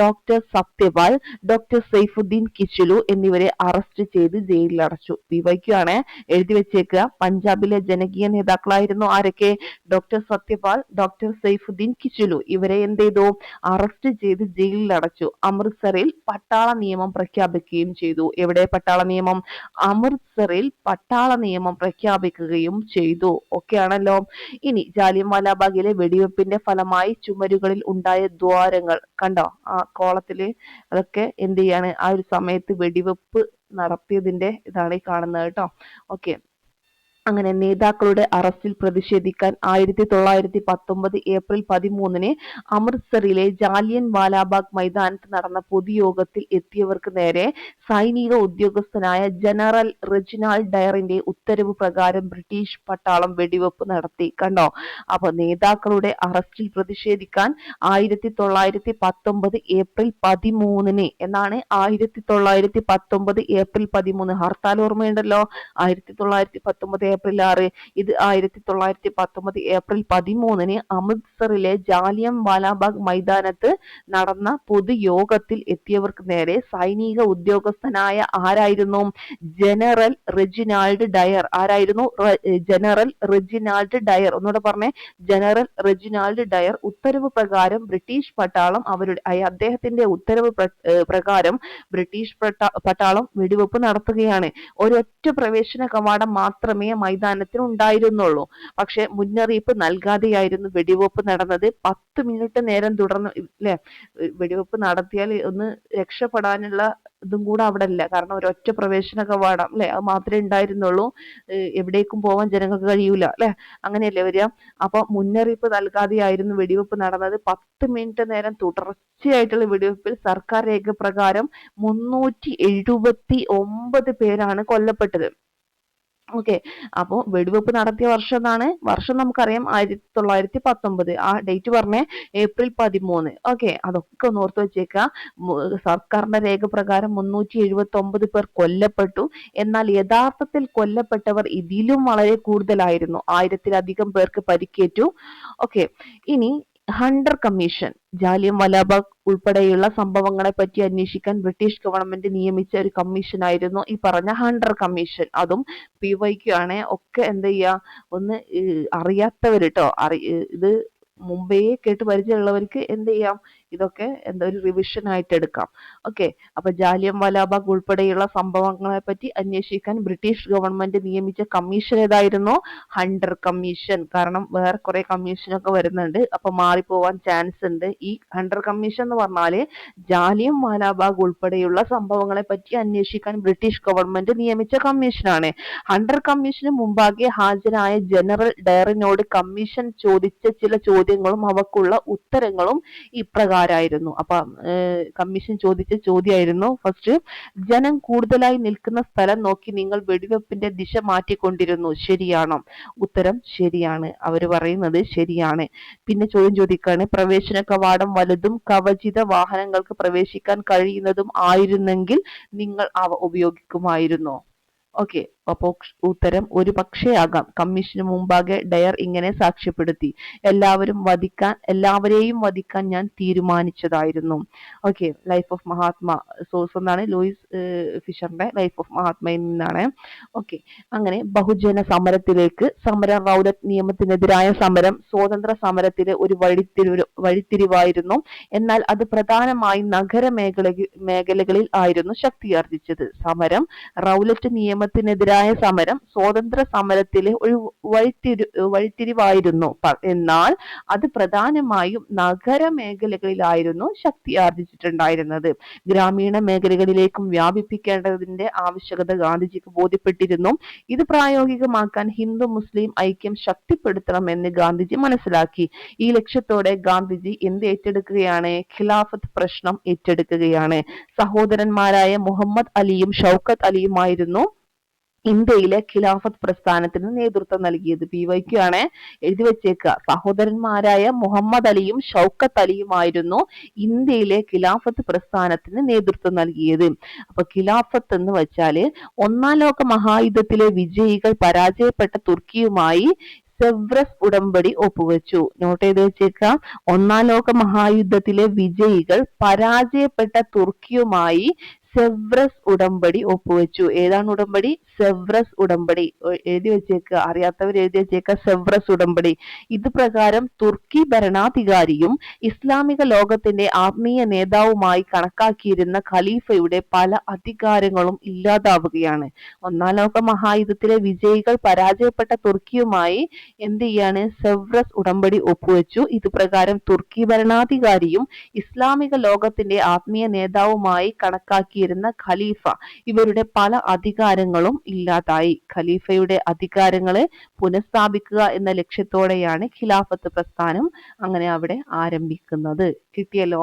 ഡോക്ടർ സത്യപാൽ, ഡോക്ടർ സൈഫുദ്ദീൻ കിച്ലു എന്നിവരെ അറസ്റ്റ് ചെയ്ത് ജയിലിലടച്ചു. വിവയ്ക്കാണ്, എഴുതി വെച്ചേക്കുക. പഞ്ചാബിലെ ജനകീയ നേതാക്കളായിരുന്നു ആരൊക്കെ, ഡോക്ടർ സത്യപാൽ, ഡോക്ടർ സൈഫുദ്ദീൻ കിച്ലു. ഇവരെ എന്ത് ചെയ്തു, അറസ്റ്റ് ചെയ്ത് ജയിലിലടച്ചു. അമൃത്സറിൽ പട്ടാള നിയമം പ്രഖ്യാപിക്കുകയും ചെയ്തു. എവിടെ പട്ടാള നിയമം, അമൃത്സറിൽ പട്ടാള നിയമം പ്രഖ്യാപിക്കുകയും ചെയ്തു. ഓക്കെ ആണല്ലോ. ഇനി ജാലിയൻവാലാബാഗിലെ വെടിവെപ്പിന്റെ ഫലമായി ചുമരുകളിൽ ഉണ്ടായ ദ്വാരങ്ങൾ കണ്ടോ, ആ കോളത്തില് അതൊക്കെ എന്ത് ചെയ്യാണ്, ആ ഒരു സമയത്ത് വെടിവെപ്പ് നടത്തിയതിന്റെ ഇതാണ് ഈ കാണുന്നത് കേട്ടോ. ഓക്കെ. അങ്ങനെ നേതാക്കളുടെ അറസ്റ്റിൽ പ്രതിഷേധിക്കാൻ 1919 ഏപ്രിൽ 13-ന് അമൃത്സറിലെ ജാലിയൻ വാലാബാഗ് മൈതാനത്ത് നടന്ന പൊതുയോഗത്തിൽ എത്തിയവർക്ക് നേരെ സൈനിക ഉദ്യോഗസ്ഥനായ ജനറൽ റെജിനാൾഡ് ഡയറിന്റെ ഉത്തരവ് പ്രകാരം ബ്രിട്ടീഷ് പട്ടാളം വെടിവെപ്പ് നടത്തി. കണ്ടോ, അപ്പൊ നേതാക്കളുടെ അറസ്റ്റിൽ പ്രതിഷേധിക്കാൻ 1919 ഏപ്രിൽ 13-ന് എന്നാണ്. 1919 ഏപ്രിൽ 13 ഹർത്താൽ ഓർമ്മയുണ്ടല്ലോ, 1919 ഏപ്രിൽ 6. ഇത് 1919 ഏപ്രിൽ 13-ന് അമൃത്സറിലെ ജാലിയൻ വാലാബാഗ് മൈതാനത്ത് നടന്ന പൊതുയോഗത്തിൽ എത്തിയവർക്ക് നേരെ സൈനിക ഉദ്യോഗസ്ഥനായ ആരായിരുന്നു, ജനറൽ റെജിനാൾഡ് ഡയർ. ആരായിരുന്നു, ജനറൽ റെജിനാൾഡ് ഡയർ. ഒന്നുകൂടെ പറഞ്ഞേ, ജനറൽ റെജിനാൾഡ് ഡയർ ഉത്തരവ് പ്രകാരം ബ്രിട്ടീഷ് പട്ടാളം അദ്ദേഹത്തിന്റെ ഉത്തരവ് പ്രകാരം ബ്രിട്ടീഷ് പട്ടാളം വെടിവെപ്പ് നടത്തുകയാണ്. ഒരൊറ്റ പ്രവേശന കവാടം മാത്രമേ മൈതാനത്തിന് ഉണ്ടായിരുന്നുള്ളൂ. പക്ഷെ മുന്നറിയിപ്പ് നൽകാതെയായിരുന്നു വെടിവെപ്പ് നടന്നത്. 10 മിനിറ്റ് നേരം തുടർന്ന്, അല്ലെ, വെടിവെപ്പ് നടത്തിയാൽ ഒന്ന് രക്ഷപ്പെടാനുള്ള ഇതും കൂടെ അവിടെ ഇല്ല. കാരണം ഒരൊറ്റ പ്രവേശന കവാടം, അല്ലെ, അത് മാത്രമേ ഉണ്ടായിരുന്നുള്ളൂ. എവിടേക്കും പോവാൻ ജനങ്ങൾക്ക് കഴിയൂല, അല്ലെ, അങ്ങനെയല്ലേ വരിക. അപ്പൊ മുന്നറിയിപ്പ് നൽകാതെയായിരുന്നു വെടിവെപ്പ് നടന്നത്. 10 മിനിറ്റ് നേരം തുടർച്ചയായിട്ടുള്ള വെടിവെപ്പിൽ സർക്കാർ രേഖ പ്രകാരം 379 പേരാണ് കൊല്ലപ്പെട്ടത്. ഓക്കെ. അപ്പോ വെടിവെപ്പ് നടത്തിയ വർഷം എന്നാണ്, വർഷം നമുക്കറിയാം 1919. ആ ഡേറ്റ് പറഞ്ഞേ, ഏപ്രിൽ 13. ഓക്കെ, അതൊക്കെ ഒന്ന് ഓർത്ത് വെച്ചേക്കുക. സർക്കാരിന്റെ രേഖ പ്രകാരം 379 പേർ കൊല്ലപ്പെട്ടു. എന്നാൽ യഥാർത്ഥത്തിൽ കൊല്ലപ്പെട്ടവർ ഇതിലും വളരെ കൂടുതലായിരുന്നു. 1000-ലധികം പേർക്ക് പരിക്കേറ്റു. ഓക്കെ. ഇനി ഹണ്ടർ കമ്മീഷൻ, ജാലിയൻ വാലാബാഗ് ഉൾപ്പെടെയുള്ള സംഭവങ്ങളെ പറ്റി അന്വേഷിക്കാൻ ബ്രിട്ടീഷ് ഗവൺമെന്റ് നിയമിച്ച ഒരു കമ്മീഷൻ ആയിരുന്നു ഈ പറഞ്ഞ ഹണ്ടർ കമ്മീഷൻ. അതും PYQ ആണ്. ഒക്കെ എന്ത് ചെയ്യുക, ഒന്ന് അറിയാത്തവര് കേട്ടോ, ഇത് മുമ്പേ കേട്ട് പരിചയമുള്ളവർക്ക് എന്ത് ചെയ്യാം, ഇതൊക്കെ എന്താ ഒരു റിവിഷൻ ആയിട്ട് എടുക്കാം. ഓക്കെ. അപ്പൊ ജാലിയൻ വാലാബാഗ് ഉൾപ്പെടെയുള്ള സംഭവങ്ങളെ പറ്റി അന്വേഷിക്കാൻ ബ്രിട്ടീഷ് ഗവൺമെന്റ് നിയമിച്ച കമ്മീഷൻ ഏതായിരുന്നു, ഹണ്ടർ കമ്മീഷൻ. കാരണം വേറെ കുറെ കമ്മീഷനൊക്കെ വരുന്നുണ്ട്, അപ്പൊ മാറിപ്പോവാൻ ചാൻസ് ഉണ്ട്. ഈ ഹണ്ടർ കമ്മീഷൻ എന്ന് പറഞ്ഞാല് ജാലിയൻ വാലാബാഗ് ഉൾപ്പെടെയുള്ള സംഭവങ്ങളെ പറ്റി അന്വേഷിക്കാൻ ബ്രിട്ടീഷ് ഗവൺമെന്റ് നിയമിച്ച കമ്മീഷനാണ്. ഹണ്ടർ കമ്മീഷന് മുമ്പാകെ ഹാജരായ ജനറൽ ഡയറിനോട് കമ്മീഷൻ ചോദിച്ച ചില ചോദ്യങ്ങളും അവക്കുള്ള ഉത്തരങ്ങളും ഇപ്രകാരം ആരായിരുന്നു? അപ്പൊ കമ്മീഷൻ ചോദിച്ച ചോദ്യമായിരുന്നു ഫസ്റ്റ്, ജനം കൂടുതലായി നിൽക്കുന്ന സ്ഥലം നോക്കി നിങ്ങൾ വെടിവെപ്പിന്റെ ദിശ മാറ്റിക്കൊണ്ടിരുന്നു, ശരിയാണോ? ഉത്തരം ശരിയാണ്. അവര് പറയുന്നത് ശരിയാണ്. പിന്നെ ചോദ്യം ചോദിക്കാണ്, പ്രവേശന കവാടം വലുതും കവചിത വാഹനങ്ങൾക്ക് പ്രവേശിക്കാൻ കഴിയുന്നതും ആയിരുന്നെങ്കിൽ നിങ്ങൾ അവ ഉപയോഗിക്കുമായിരുന്നോ? ഓക്കെ, അപ്പോ ഉത്തരം ഒരു പക്ഷേ ആകാം. കമ്മീഷന് മുമ്പാകെ ഡയർ ഇങ്ങനെ സാക്ഷ്യപ്പെടുത്തി, എല്ലാവരെയും വധിക്കാൻ ഞാൻ തീരുമാനിച്ചതായിരുന്നു. Okay, life of Mahatma source എന്നാണ് ലൂയിസ് ഫിഷറിന്റെ ലൈഫ് ഓഫ് മഹാത്മയിൽ നിന്നാണ്. ഓക്കെ, അങ്ങനെ ബഹുജന സമരത്തിലേക്ക് സമരം, റൗലറ്റ് നിയമത്തിനെതിരായ സമരം സ്വാതന്ത്ര്യ സമരത്തിലെ ഒരു വഴിത്തിരിവായിരുന്നു. എന്നാൽ അത് പ്രധാനമായും മേഖലകളിൽ ആയിരുന്നു ശക്തിയാർജിച്ചത്. സമരം, റൗലറ്റ് നിയമത്തിനെതിരായ സമരം സ്വാതന്ത്ര്യ സമരത്തിലെ ഒരു വഴിത്തിരിവായിരുന്നു. എന്നാൽ അത് പ്രധാനമായും നഗരമേഖലകളിലായിരുന്നു ശക്തിയാർജിച്ചിട്ടുണ്ടായിരുന്നത്. ഗ്രാമീണ മേഖലകളിലേക്കും വ്യാപിപ്പിക്കേണ്ടതിന്റെ ആവശ്യകത ഗാന്ധിജിക്ക് ബോധ്യപ്പെട്ടിരുന്നു. ഇത് പ്രായോഗികമാക്കാൻ ഹിന്ദു മുസ്ലിം ഐക്യം ശക്തിപ്പെടുത്തണമെന്ന് ഗാന്ധിജി മനസ്സിലാക്കി. ഈ ലക്ഷ്യത്തോടെ ഗാന്ധിജി എന്ത് ഏറ്റെടുക്കുകയാണ്? ഖിലാഫത്ത് പ്രശ്നം ഏറ്റെടുക്കുകയാണ്. സഹോദരന്മാരായ മുഹമ്മദ് അലിയും ഷൗക്കത്ത് അലിയുമായിരുന്നു ഇന്ത്യയിലെ ഖിലാഫത്ത് പ്രസ്ഥാനത്തിന് നേതൃത്വം നൽകിയത്. PYQ ആണ്, എഴുതി വെച്ചേക്കുക. സഹോദരന്മാരായ മുഹമ്മദ് അലിയും ഷൗക്കത്ത് അലിയുമായിരുന്നു ഇന്ത്യയിലെ ഖിലാഫത്ത് പ്രസ്ഥാനത്തിന് നേതൃത്വം നൽകിയത്. അപ്പൊ ഖിലാഫത്ത് എന്ന് വെച്ചാല് ഒന്നാം ലോക മഹായുദ്ധത്തിലെ വിജയികൾ പരാജയപ്പെട്ട തുർക്കിയുമായി സെവ്രസ് ഉടമ്പടി ഒപ്പുവെച്ചു. നോട്ട് ചെയ്ത് വെച്ചേക്കാം. ഒന്നാം ലോക മഹായുദ്ധത്തിലെ വിജയികൾ പരാജയപ്പെട്ട തുർക്കിയുമായി സെവ്രസ് ഉടമ്പടി ഒപ്പുവെച്ചു. ഏതാണ് ഉടമ്പടി? സെവ്രസ് ഉടമ്പടി. എഴുതി വെച്ചേക്കുക, അറിയാത്തവർ എഴുതി വെച്ചേക്കുക, സെവ്രസ് ഉടമ്പടി. ഇത് പ്രകാരം തുർക്കി ഭരണാധികാരിയും ഇസ്ലാമിക ലോകത്തിന്റെ ആത്മീയ നേതാവുമായി കണക്കാക്കിയിരുന്ന ഖലീഫയുടെ പല അധികാരങ്ങളും ഇല്ലാതാവുകയാണ്. ഒന്നാം ലോക മഹായുദ്ധത്തിലെ വിജയികൾ പരാജയപ്പെട്ട തുർക്കിയുമായി എന്ത് ചെയ്യാണ്? സെവ്രസ് ഉടമ്പടി ഒപ്പുവെച്ചു. ഇത് പ്രകാരം തുർക്കി ഭരണാധികാരിയും ഇസ്ലാമിക ലോകത്തിന്റെ ആത്മീയ നേതാവുമായി കണക്കാക്കിയിരുന്ന ഖലീഫ ഇവരുടെ പല അധികാരങ്ങളും ഇല്ലാതായി. ഖലീഫയുടെ അധികാരങ്ങളെ പുനഃസ്ഥാപിക്കുക എന്ന ലക്ഷ്യത്തോടെയാണ് ഖിലാഫത്ത് പ്രസ്ഥാനം അങ്ങനെ അവിടെ ആരംഭിക്കുന്നത്. കിട്ടിയല്ലോ?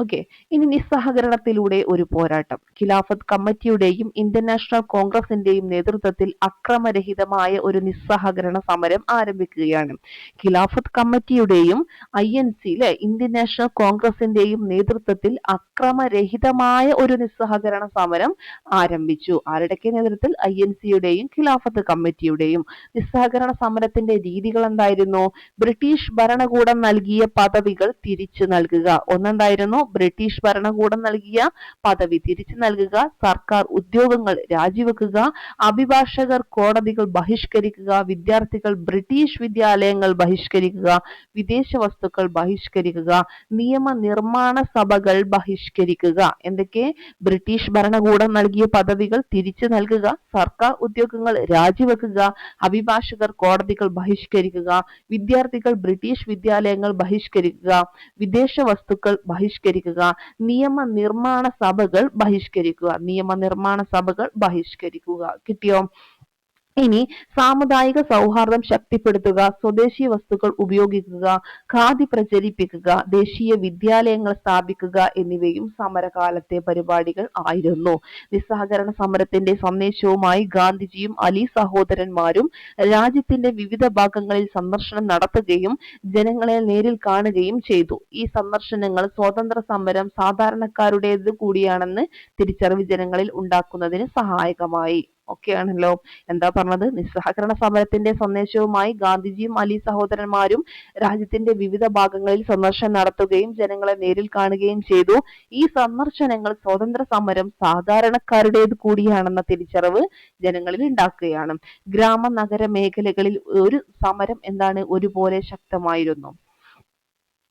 ഓക്കെ, ഇനി നിസ്സഹകരണത്തിലൂടെ ഒരു പോരാട്ടം. ഖിലാഫത്ത് കമ്മിറ്റിയുടെയും ഇന്ത്യൻ നാഷണൽ കോൺഗ്രസിന്റെയും നേതൃത്വത്തിൽ അക്രമരഹിതമായ ഒരു നിസ്സഹകരണ സമരം ആരംഭിക്കുകയാണ്. ഖിലാഫത്ത് കമ്മിറ്റിയുടെയും INC ഇന്ത്യൻ നാഷണൽ കോൺഗ്രസിന്റെയും നേതൃത്വത്തിൽ അക്രമരഹിതമായ ഒരു നിസ്സഹകരണ സമരം ആരംഭിച്ചു. ആരുടെയൊക്കെ നേതൃത്വത്തിൽ? INC-യുടെയും ഖിലാഫത്ത് കമ്മിറ്റിയുടെയും. നിസ്സഹകരണ സമരത്തിന്റെ രീതികൾ എന്തായിരുന്നു? ബ്രിട്ടീഷ് ഭരണകൂടം നൽകിയ പദവികൾ തിരിച്ചു നൽകുക. ഒന്നെന്തായിരുന്നു? ബ്രിട്ടീഷ് ഭരണകൂടം നൽകിയ പദവി തിരിച്ചു നൽകുക, സർക്കാർ ഉദ്യോഗങ്ങൾ രാജിവെക്കുക, അഭിഭാഷകർ കോടതികൾ ബഹിഷ്കരിക്കുക, വിദ്യാർത്ഥികൾ ബ്രിട്ടീഷ് വിദ്യാലയങ്ങൾ ബഹിഷ്കരിക്കുക, വിദേശ വസ്തുക്കൾ ബഹിഷ്കരിക്കുക, നിയമനിർമ്മാണ സഭകൾ ബഹിഷ്കരിക്കുക. എന്തൊക്കെ? ബ്രിട്ടീഷ് ഭരണകൂടം നൽകിയ പദവികൾ തിരിച്ചു നൽകുക, സർക്കാർ ഉദ്യോഗങ്ങൾ രാജിവെക്കുക, അഭിഭാഷകർ കോടതികൾ ബഹിഷ്കരിക്കുക, വിദ്യാർത്ഥികൾ ബ്രിട്ടീഷ് വിദ്യാലയങ്ങൾ ബഹിഷ്കരിക്കുക, വിദേശ വസ്തുക്കൾ ബഹിഷ്കരിക്കുക, നിയമനിർമ്മാണ സഭകൾ ബഹിഷ്കരിക്കുക. നിയമനിർമ്മാണ സഭകൾ ബഹിഷ്കരിക്കുക. കിട്ടിയോ? ഇനി സാമുദായിക സൗഹാർദ്ദം ശക്തിപ്പെടുത്തുക, സ്വദേശി വസ്തുക്കൾ ഉപയോഗിക്കുക, ഖാദി പ്രചരിപ്പിക്കുക, ദേശീയ വിദ്യാലയങ്ങൾ സ്ഥാപിക്കുക എന്നിവയും സമരകാലത്തെ പരിപാടികൾ ആയിരുന്നു. നിസ്സഹകരണ സമരത്തിന്റെ സന്ദേശവുമായി ഗാന്ധിജിയും അലി സഹോദരന്മാരും രാജ്യത്തിന്റെ വിവിധ ഭാഗങ്ങളിൽ സന്ദർശനം നടത്തുകയും ജനങ്ങളെ നേരിൽ കാണുകയും ചെയ്തു. ഈ സന്ദർശനങ്ങൾ സ്വാതന്ത്ര്യ സമരം സാധാരണക്കാരുടേത് കൂടിയാണെന്ന് തിരിച്ചറിവ് ജനങ്ങളിൽ ഉണ്ടാക്കുന്നതിന് സഹായകമായി. ഓക്കെ ആണല്ലോ? എന്താ പറഞ്ഞത്? നിസ്സഹകരണ സമരത്തിന്റെ സന്ദേശവുമായി ഗാന്ധിജിയും അലി സഹോദരന്മാരും രാജ്യത്തിന്റെ വിവിധ ഭാഗങ്ങളിൽ സന്ദർശനം നടത്തുകയും ജനങ്ങളെ നേരിൽ കാണുകയും ചെയ്തു. ഈ സന്ദർശനങ്ങൾ സ്വാതന്ത്ര്യ സമരം സാധാരണക്കാരുടേത് കൂടിയാണെന്ന തിരിച്ചറിവ് ജനങ്ങളിൽ ഉണ്ടാക്കുകയാണ്. ഗ്രാമ നഗര മേഖലകളിൽ ഒരു സമരം എന്താണ്? ഒരുപോലെ ശക്തമായിരുന്നു.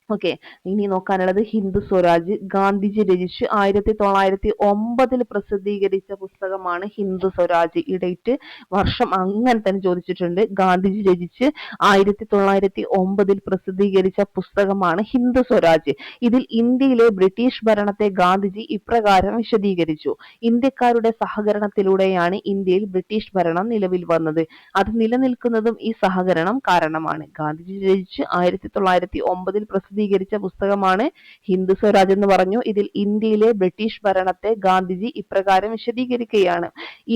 ഓക്കെ, ഇനി നോക്കാനുള്ളത് ഹിന്ദു സ്വരാജ്. ഗാന്ധിജി രചിച്ച് 1909 പ്രസിദ്ധീകരിച്ച പുസ്തകമാണ് ഹിന്ദു സ്വരാജ്. ഈ ഡേറ്റ് വർഷം അങ്ങനെ തന്നെ ചോദിച്ചിട്ടുണ്ട്. ഗാന്ധിജി രചിച്ച് 1909 പ്രസിദ്ധീകരിച്ച പുസ്തകമാണ് ഹിന്ദു സ്വരാജ്. ഇതിൽ ഇന്ത്യയിലെ ബ്രിട്ടീഷ് ഭരണത്തെ ഗാന്ധിജി ഇപ്രകാരം വിശദീകരിച്ചു. ഇന്ത്യക്കാരുടെ സഹകരണത്തിലൂടെയാണ് ഇന്ത്യയിൽ ബ്രിട്ടീഷ് ഭരണം നിലവിൽ വന്നത്. അത് നിലനിൽക്കുന്നതും ഈ സഹകരണം കാരണമാണ്. ഗാന്ധിജി രചിച്ച് 1909 പ്രസിദ്ധീകരിച്ച പുസ്തകമാണ് ഹിന്ദു സ്വരാജ് എന്ന് പറഞ്ഞു. ഇതിൽ ഇന്ത്യയിലെ ബ്രിട്ടീഷ് ഭരണത്തെ ഗാന്ധിജി ഇപ്രകാരം വിശദീകരിക്കുകയാണ്: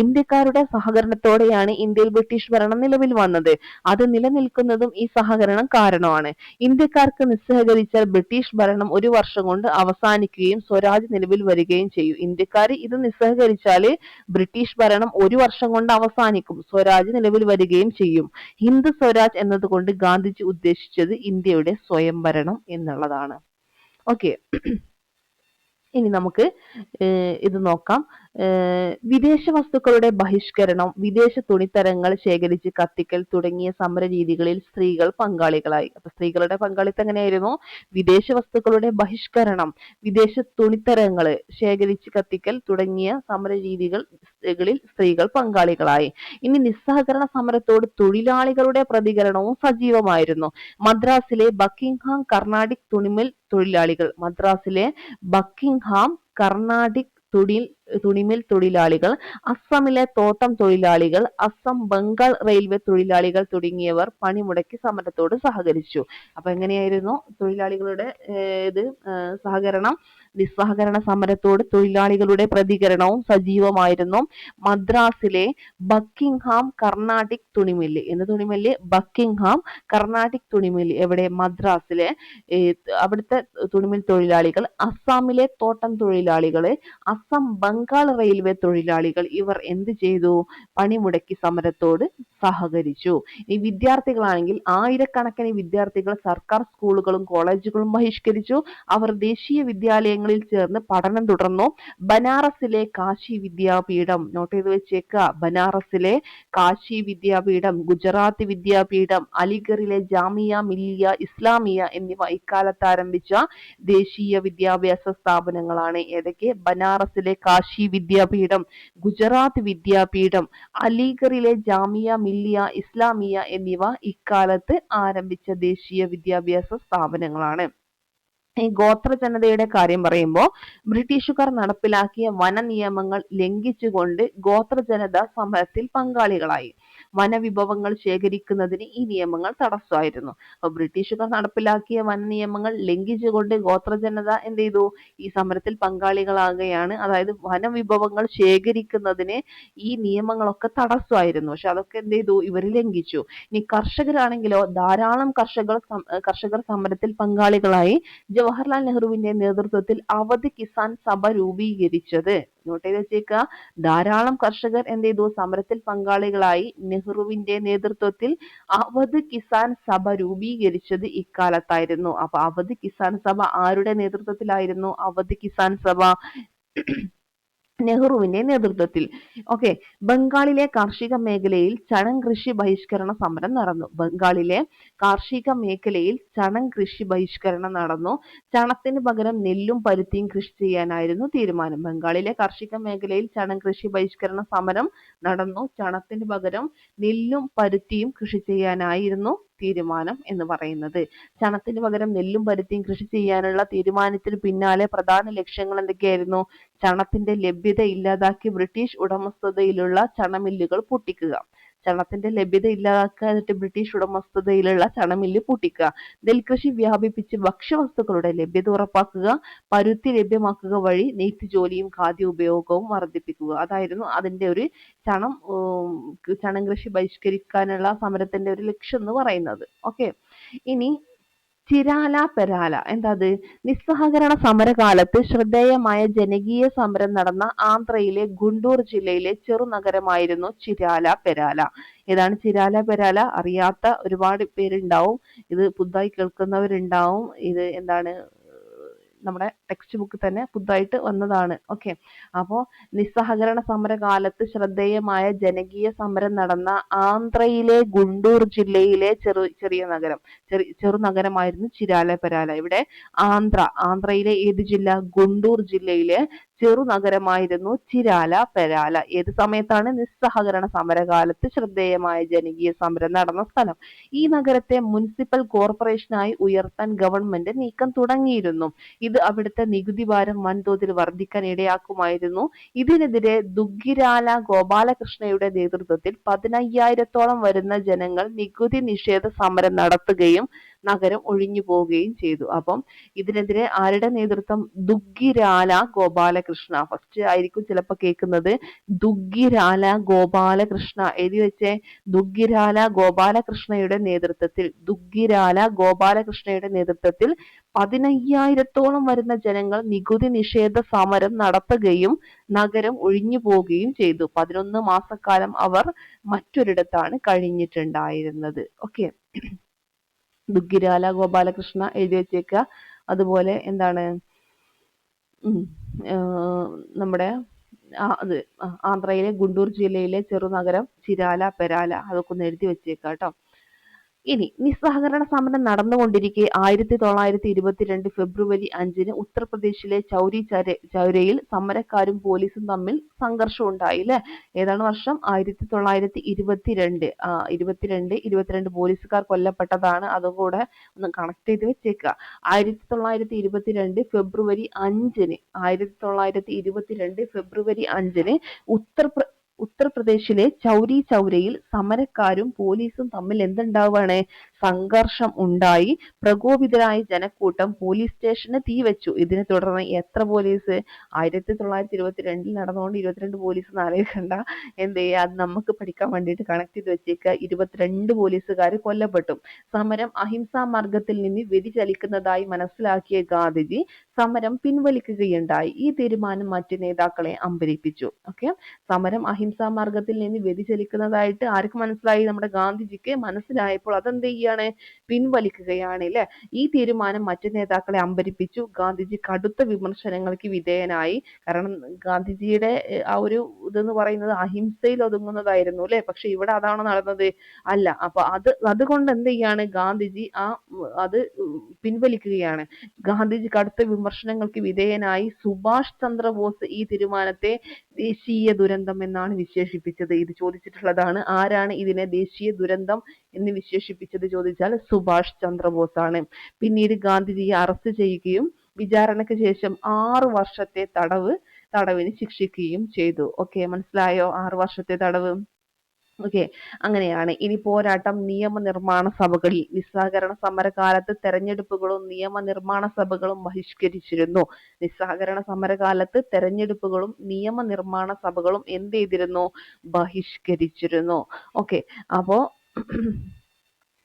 ഇന്ത്യക്കാരുടെ സഹകരണത്തോടെയാണ് ഇന്ത്യയിൽ ബ്രിട്ടീഷ് ഭരണം നിലവിൽ വന്നത്. അത് നിലനിൽക്കുന്നതും ഈ സഹകരണം കാരണമാണ്. ഇന്ത്യക്കാർക്ക് നിസ്സഹകരിച്ചാൽ ബ്രിട്ടീഷ് ഭരണം ഒരു വർഷം കൊണ്ട് അവസാനിക്കുകയും സ്വരാജ് നിലവിൽ വരികയും ചെയ്യും. ഇന്ത്യക്കാർ ഇത് നിസ്സഹകരിച്ചാല് ബ്രിട്ടീഷ് ഭരണം ഒരു വർഷം കൊണ്ട് അവസാനിക്കും, സ്വരാജ് നിലവിൽ വരികയും ചെയ്യും. ഹിന്ദു സ്വരാജ് എന്നതുകൊണ്ട് ഗാന്ധിജി ഉദ്ദേശിച്ചത് ഇന്ത്യയുടെ സ്വയംഭരണം എന്നുള്ളതാണ്. ഓക്കെ, ഇനി നമുക്ക് ഇത് നോക്കാം. വിദേശ വസ്തുക്കളുടെ ബഹിഷ്കരണം, വിദേശ തുണിത്തരങ്ങൾ ശേഖരിച്ച് കത്തിക്കൽ തുടങ്ങിയ സമര രീതികളിൽ സ്ത്രീകൾ പങ്കാളികളായി. അപ്പൊ സ്ത്രീകളുടെ പങ്കാളിത്തം എങ്ങനെയായിരുന്നു? വിദേശ വസ്തുക്കളുടെ ബഹിഷ്കരണം, വിദേശ തുണിത്തരങ്ങൾ ശേഖരിച്ച് കത്തിക്കൽ തുടങ്ങിയ സമര രീതികളിൽ സ്ത്രീകൾ പങ്കാളികളായി. ഇനി നിസ്സഹകരണ സമരത്തോട് തൊഴിലാളികളുടെ പ്രതികരണവും സജീവമായിരുന്നു. മദ്രാസിലെ ബക്കിംഗ്ഹാം കർണാടിക് തുണിമിൽ തൊഴിലാളികൾ, മദ്രാസിലെ ബക്കിംഗ്ഹാം കർണാടിക് തുണിമിൽ തൊഴിലാളികൾ, അസമിലെ തോട്ടം തൊഴിലാളികൾ, അസം ബംഗാൾ റെയിൽവേ തൊഴിലാളികൾ തുടങ്ങിയവർ പണിമുടക്കി സമരത്തോട് സഹകരിച്ചു. അപ്പൊ എങ്ങനെയായിരുന്നു തൊഴിലാളികളുടെ സഹകരണം? നിസ്സഹകരണ സമരത്തോട് തൊഴിലാളികളുടെ പ്രതികരണവും സജീവമായിരുന്നു. മദ്രാസിലെ ബക്കിംഗ്ഹാം കർണാടിക് തുണിമില്ല്, എന്ത് തുണിമില്ല്? ബക്കിംഗ്ഹാം കർണാടിക് തുണിമില്ല്, എവിടെ? മദ്രാസിലെ അവിടുത്തെ തുണിമിൽ തൊഴിലാളികൾ, അസാമിലെ തോട്ടം തൊഴിലാളികള്, അസം ബംഗാൾ റെയിൽവേ തൊഴിലാളികൾ, ഇവർ എന്ത് ചെയ്തു? പണിമുടക്കി സമരത്തോട് സഹകരിച്ചു. ഈ വിദ്യാർത്ഥികളാണെങ്കിൽ ആയിരക്കണക്കിന് വിദ്യാർത്ഥികൾ സർക്കാർ സ്കൂളുകളും കോളേജുകളും ബഹിഷ്കരിച്ചു. അവർ ദേശീയ വിദ്യാലയങ്ങളിൽ ചേർന്ന് പഠനം തുടർന്നു. ബനാറസിലെ കാശി വിദ്യാപീഠം, നോട്ട് ചെയ്ത് വെച്ചേക്കുക, ബനാറസിലെ കാശി വിദ്യാപീഠം, ഗുജറാത്ത് വിദ്യാപീഠം, അലിഗറിലെ ജാമിയ മില്ലിയ ഇസ്ലാമിയ എന്നിവ ഇക്കാലത്ത് ആരംഭിച്ച ദേശീയ വിദ്യാഭ്യാസ സ്ഥാപനങ്ങളാണ്. ഏതൊക്കെ? ബനാറസിലെ കാശി വിദ്യാപീഠം, ഗുജറാത്ത് വിദ്യാപീഠം, അലിഗറിലെ ജാമിയ മില്ലിയ ഇസ്ലാമിയ എന്നിവ ഇക്കാലത്ത് ആരംഭിച്ച ദേശീയ വിദ്യാഭ്യാസ സ്ഥാപനങ്ങളാണ്. ഈ ഗോത്ര ജനതയുടെ കാര്യം പറയുമ്പോൾ ബ്രിട്ടീഷുകാർ നടപ്പിലാക്കിയ വന നിയമങ്ങൾ ലംഘിച്ചുകൊണ്ട് ഗോത്ര ജനത സമരത്തിൽ പങ്കാളികളായി. വനവിഭവങ്ങൾ ശേഖരിക്കുന്നതിന് ഈ നിയമങ്ങൾ തടസ്സമായിരുന്നു. അപ്പൊ ബ്രിട്ടീഷുകാർ നടപ്പിലാക്കിയ വന നിയമങ്ങൾ ലംഘിച്ചുകൊണ്ട് ഗോത്ര ജനത എന്ത് ചെയ്തു? ഈ സമരത്തിൽ പങ്കാളികളാകുകയാണ്. അതായത് വനവിഭവങ്ങൾ ശേഖരിക്കുന്നതിന് ഈ നിയമങ്ങളൊക്കെ തടസ്സമായിരുന്നു. പക്ഷെ അതൊക്കെ എന്ത് ചെയ്തു? ഇവർ ലംഘിച്ചു. ഇനി കർഷകരാണെങ്കിലോ ധാരാളം കർഷകർ സമരത്തിൽ പങ്കാളികളായി. ജവഹർലാൽ നെഹ്റുവിന്റെ നേതൃത്വത്തിൽ അവധ് കിസാൻ സഭ രൂപീകരിച്ചത്, നോട്ട് ചെയ്ത് വെച്ചേക്കുക, ധാരാളം കർഷകർ എന്ത് ചെയ്തു? സമരത്തിൽ പങ്കാളികളായി. നെഹ്റുവിന്റെ നേതൃത്വത്തിൽ അവധ് കിസാൻ സഭ രൂപീകരിച്ചത് ഇക്കാലത്തായിരുന്നു. അപ്പൊ അവധ് കിസാൻ സഭ ആരുടെ നേതൃത്വത്തിലായിരുന്നു? അവധ് കിസാൻ സഭ നെഹ്റുവിന്റെ നേതൃത്വത്തിൽ. ഓക്കെ, ബംഗാളിലെ കാർഷിക മേഖലയിൽ ചണം കൃഷി ബഹിഷ്കരണ സമരം നടന്നു. ബംഗാളിലെ കാർഷിക മേഖലയിൽ ചണം കൃഷി ബഹിഷ്കരണം നടന്നു. ചണത്തിന് പകരം നെല്ലും പരുത്തിയും കൃഷി ചെയ്യാനായിരുന്നു തീരുമാനം. ബംഗാളിലെ കാർഷിക മേഖലയിൽ ചണം കൃഷി ബഹിഷ്കരണ സമരം നടന്നു. ചണത്തിന് പകരം നെല്ലും പരുത്തിയും കൃഷി ചെയ്യാനായിരുന്നു തീരുമാനം എന്ന് പറയുന്നത്. ചണത്തിന് പകരം നെല്ലും പരുത്തിയും കൃഷി ചെയ്യാനുള്ള തീരുമാനത്തിന് പിന്നാലെ പ്രധാന ലക്ഷ്യങ്ങൾ എന്തൊക്കെയായിരുന്നു? ചണത്തിന്റെ ലഭ്യത ഇല്ലാതാക്കി ബ്രിട്ടീഷ് ഉടമസ്ഥതയിലുള്ള ചണമില്ലുകൾ പൂട്ടിക്കുക. ചണത്തിന്റെ ലഭ്യത ഇല്ലാതാക്കുക, എന്നിട്ട് ബ്രിട്ടീഷ് ഉടമസ്ഥതയിലുള്ള ചണമില്ല് പൂട്ടിക്കുക. നെൽകൃഷി വ്യാപിപ്പിച്ച് ഭക്ഷ്യവസ്തുക്കളുടെ ലഭ്യത ഉറപ്പാക്കുക. പരുത്തി ലഭ്യമാക്കുക വഴി നെയ്ത്ത് ജോലിയും ഖാദ്യ ഉപയോഗവും വർദ്ധിപ്പിക്കുക. അതായിരുന്നു അതിന്റെ ഒരു ചണം കൃഷി ബഹിഷ്കരിക്കാനുള്ള സമരത്തിന്റെ ഒരു ലക്ഷ്യം എന്ന് പറയുന്നത്. ഓക്കെ, ഇനി ചിരാല പെരാല, എന്താത്? നിസ്സഹകരണ സമരകാലത്ത് ശ്രദ്ധേയമായ ജനകീയ സമരം നടന്ന ആന്ധ്രയിലെ ഗുണ്ടൂർ ജില്ലയിലെ ചെറുനഗരമായിരുന്നു ചിരാല പെരാല. ഏതാണ് ചിരാല പെരാല? അറിയാത്ത ഒരുപാട് പേരുണ്ടാവും, ഇത് പുതുതായി കേൾക്കുന്നവരുണ്ടാവും. ഇത് എന്താണ്? നമ്മുടെ ടെക്സ്റ്റ് ബുക്ക് തന്നെ പുതുതായിട്ട് വന്നതാണ്. ഓക്കെ, അപ്പോൾ നിസ്സഹകരണ സമരകാലത്ത് ശ്രദ്ധേയമായ ജനകീയ സമരം നടന്ന ആന്ധ്രയിലെ ഗുണ്ടൂർ ജില്ലയിലെ ചെറുനഗരമായിരുന്നു ചിരാല പെരാല. ഇവിടെ ആന്ധ്രയിലെ ഏത് ജില്ല? ഗുണ്ടൂർ ജില്ലയിലെ ചെറുനഗരമായിരുന്നു ചിരാല പെരാല. ഏത് സമയത്താണ്? നിസ്സഹകരണ സമരകാലത്ത് ശ്രദ്ധേയമായ ജനകീയ സമരം നടന്ന സ്ഥലം. ഈ നഗരത്തെ മുനിസിപ്പൽ കോർപ്പറേഷനായി ഉയർത്താൻ ഗവൺമെന്റ് നീക്കം തുടങ്ങിയിരുന്നു. ഇത് അവിടുത്തെ നികുതി ഭാരം വൻതോതിൽ വർദ്ധിക്കാൻ ഇടയാക്കുമായിരുന്നു. ഇതിനെതിരെ ദുഗ്ഗിരാല ഗോപാലകൃഷ്ണയുടെ നേതൃത്വത്തിൽ 15,000-ഓളം വരുന്ന ജനങ്ങൾ നികുതി നിഷേധ സമരം നടത്തുകയും നഗരം ഒഴിഞ്ഞു പോവുകയും ചെയ്തു. അപ്പം ഇതിനെതിരെ ആരുടെ നേതൃത്വം? ദുഗ്ഗിരാല ഗോപാലകൃഷ്ണ. ഫസ്റ്റ് ആയിരിക്കും ചിലപ്പോൾ കേൾക്കുന്നത് ദുഗ്ഗിരാല ഗോപാലകൃഷ്ണ. എഴുതി വെച്ചേ, ദുഗ്ഗിരാല ഗോപാലകൃഷ്ണയുടെ നേതൃത്വത്തിൽ 15,000-ഓളം വരുന്ന ജനങ്ങൾ നികുതി നിഷേധ സമരം നടത്തുകയും നഗരം ഒഴിഞ്ഞു പോവുകയും ചെയ്തു. 11 മാസക്കാലം അവർ മറ്റൊരിടത്താണ് കഴിഞ്ഞിട്ടുണ്ടായിരുന്നത്. ഓക്കെ, ദുഗ്ഗിരാല ഗോപാലകൃഷ്ണ എഴുതി വെച്ചേക്കുക. അതുപോലെ എന്താണ് നമ്മുടെ ആന്ധ്രയിലെ ഗുണ്ടൂർ ജില്ലയിലെ ചെറുനഗരം ചിരാല പെരാല, അതൊക്കെ ഒന്ന് എഴുതി വെച്ചേക്കാം കേട്ടോ. ഇനി നിസ്സഹകരണ സമരം നടന്നുകൊണ്ടിരിക്കെ 1922 ഫെബ്രുവരി 5-ന് ഉത്തർപ്രദേശിലെ ചൗരി ചൗരയിൽ സമരക്കാരും പോലീസും തമ്മിൽ സംഘർഷം ഉണ്ടായി അല്ലെ. ഏതാണ് വർഷം? 1922. 22 പോലീസുകാർ കൊല്ലപ്പെട്ടതാണ്. അതുകൂടെ ഒന്ന് കണക്ട് ചെയ്ത് വെച്ചേക്കുക. 1922 ഫെബ്രുവരി 5-ന് ഉത്തർപ്രദേശിലെ ചൗരി ചൗരയിൽ സമരക്കാരും പോലീസും തമ്മിൽ എന്തുണ്ടാവുകയാണ്? സംഘർഷം ഉണ്ടായി. പ്രകോപിതരായ ജനക്കൂട്ടം പോലീസ് സ്റ്റേഷന് തീവെച്ചു. ഇതിനെ തുടർന്ന് എത്ര പോലീസ്? 1922 നടന്നുകൊണ്ട് 22 പോലീസ് ആലോചിക്കണ്ട, എന്ത് ചെയ്യുക, അത് നമുക്ക് പഠിക്കാൻ വേണ്ടിയിട്ട് കണക്ട് ചെയ്ത് വെച്ചേക്കുക. 22 പോലീസുകാർ കൊല്ലപ്പെട്ടു. സമരം അഹിംസാ മാർഗത്തിൽ നിന്ന് വ്യതിചലിക്കുന്നതായി മനസ്സിലാക്കിയ ഗാന്ധിജി സമരം പിൻവലിക്കുകയുണ്ടായി. ഈ തീരുമാനം മറ്റ് നേതാക്കളെ അമ്പരിപ്പിച്ചു. ഓക്കെ, സമരം അഹിംസാ മാർഗത്തിൽ നിന്ന് വ്യതിചലിക്കുന്നതായിട്ട് ആർക്ക് മനസ്സിലായി? നമ്മുടെ ഗാന്ധിജിക്ക് മനസ്സിലായപ്പോൾ അതെന്ത് ചെയ്യാണ്? പിൻവലിക്കുകയാണ് അല്ലെ. ഈ തീരുമാനം മറ്റ് നേതാക്കളെ അമ്പരിപ്പിച്ചു. ഗാന്ധിജി കടുത്ത വിമർശനങ്ങൾക്ക് വിധേയനായി. കാരണം ഗാന്ധിജിയുടെ ആ ഒരു ഇതെന്ന് പറയുന്നത് അഹിംസയിൽ ഒതുങ്ങുന്നതായിരുന്നു അല്ലെ. പക്ഷെ ഇവിടെ അതാണ് നടന്നത്? അല്ല. അപ്പൊ അതുകൊണ്ട് എന്ത് ചെയ്യാണ്? ഗാന്ധിജി അത് പിൻവലിക്കുകയാണ്. ഗാന്ധിജി കടുത്ത വിമർശനങ്ങൾക്ക് വിധേയനായി. സുഭാഷ് ചന്ദ്രബോസ് ഈ തീരുമാനത്തെ ദേശീയ ദുരന്തം എന്നാണ് വിശേഷിപ്പിച്ചത്. ഇത് ചോദിച്ചിട്ടുള്ളതാണ്. ആരാണ് ഇതിനെ ദേശീയ ദുരന്തം എന്ന് വിശേഷിപ്പിച്ചത് ചോദിച്ചാൽ സുഭാഷ് ചന്ദ്രബോസ് ആണ്. പിന്നീട് ഗാന്ധിജിയെ അറസ്റ്റ് ചെയ്യുകയും വിചാരണയ്ക്ക് ശേഷം 6 വർഷത്തെ തടവിന് ശിക്ഷിക്കുകയും ചെയ്തു. ഓക്കെ, മനസ്സിലായോ? 6 വർഷത്തെ തടവ്. ഓക്കെ, അങ്ങനെയാണ്. ഇനി പോരാട്ടം നിയമനിർമ്മാണ സഭകളിൽ. നിസ്സഹകരണ സമരകാലത്ത് തെരഞ്ഞെടുപ്പുകളും നിയമനിർമ്മാണ സഭകളും ബഹിഷ്കരിച്ചിരുന്നു. നിസ്സഹകരണ സമരകാലത്ത് തെരഞ്ഞെടുപ്പുകളും നിയമനിർമ്മാണ സഭകളും എന്ത് ചെയ്തിരുന്നു? ബഹിഷ്കരിച്ചിരുന്നു. ഓക്കെ, അപ്പോ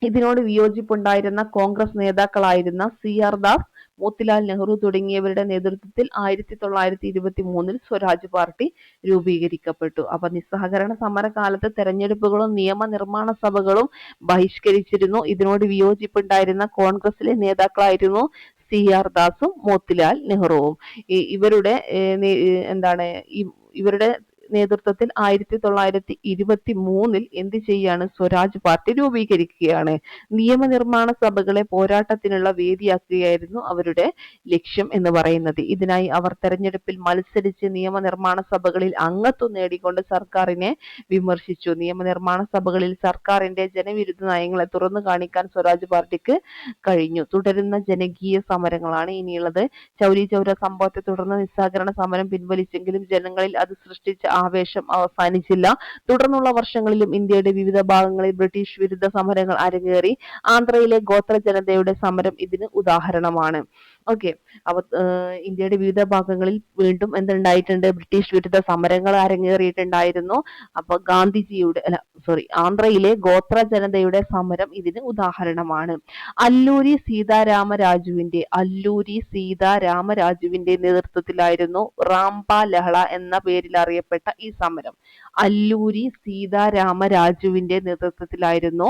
ഇതിനോട് വിയോജിപ്പുണ്ടായിരുന്ന കോൺഗ്രസ് നേതാക്കളായിരുന്ന CR ദാസ്, മോത്തിലാൽ നെഹ്റു തുടങ്ങിയവരുടെ നേതൃത്വത്തിൽ 1923 സ്വരാജ് പാർട്ടി രൂപീകരിക്കപ്പെട്ടു. അപ്പൊ നിസ്സഹകരണ സമരകാലത്ത് തെരഞ്ഞെടുപ്പുകളും നിയമനിർമ്മാണ സഭകളും ബഹിഷ്കരിച്ചിരുന്നു. ഇതിനോട് വിയോജിപ്പുണ്ടായിരുന്ന കോൺഗ്രസിലെ നേതാക്കളായിരുന്നു CR ദാസും മോത്തിലാൽ നെഹ്റുവും. ഇവരുടെ നേതൃത്വത്തിൽ 1923 എന്ത് ചെയ്യാണ്? സ്വരാജ് പാർട്ടി രൂപീകരിക്കുകയാണ്. നിയമനിർമ്മാണ സഭകളെ പോരാട്ടത്തിനുള്ള വേദിയാക്കുകയായിരുന്നു അവരുടെ ലക്ഷ്യം എന്ന് പറയുന്നത്. ഇതിനായി അവർ തെരഞ്ഞെടുപ്പിൽ മത്സരിച്ച് നിയമനിർമ്മാണ സഭകളിൽ അംഗത്വം നേടിക്കൊണ്ട് സർക്കാരിനെ വിമർശിച്ചു. നിയമനിർമ്മാണ സഭകളിൽ സർക്കാരിന്റെ ജനവിരുദ്ധ നയങ്ങളെ തുറന്നു കാണിക്കാൻ സ്വരാജ് പാർട്ടിക്ക് കഴിഞ്ഞു. തുടരുന്ന ജനകീയ സമരങ്ങളാണ് ഇനിയുള്ളത്. ചൗരി ചൗര സംഭവത്തെ തുടർന്ന് നിസ്സഹകരണ സമരം പിൻവലിച്ചെങ്കിലും ജനങ്ങളിൽ അത് സൃഷ്ടിച്ച ആവേശം അവസാനിച്ചില്ല. തുടർന്നുള്ള വർഷങ്ങളിലും ഇന്ത്യയുടെ വിവിധ ഭാഗങ്ങളിൽ ബ്രിട്ടീഷ് വിരുദ്ധ സമരങ്ങൾ അരങ്ങേറി. ആന്ധ്രയിലെ ഗോത്ര ജനതയുടെ സമരം ഇതിന് ഉദാഹരണമാണ്. ഓക്കെ, അപ്പൊ ഇന്ത്യയുടെ വിവിധ ഭാഗങ്ങളിൽ വീണ്ടും എന്തുണ്ടായിട്ടുണ്ട്? ബ്രിട്ടീഷ് വിരുദ്ധ സമരങ്ങൾ അരങ്ങേറിയിട്ടുണ്ടായിരുന്നു. അപ്പൊ ആന്ധ്രയിലെ ഗോത്ര ജനതയുടെ സമരം ഇതിന് ഉദാഹരണമാണ്. അല്ലൂരി സീതാരാമരാജുവിന്റെ നേതൃത്വത്തിലായിരുന്നു റാംപ ലഹള എന്ന പേരിൽ അറിയപ്പെട്ട ഈ സമരം. അല്ലൂരി സീതാരാമരാജുവിന്റെ നേതൃത്വത്തിലായിരുന്നു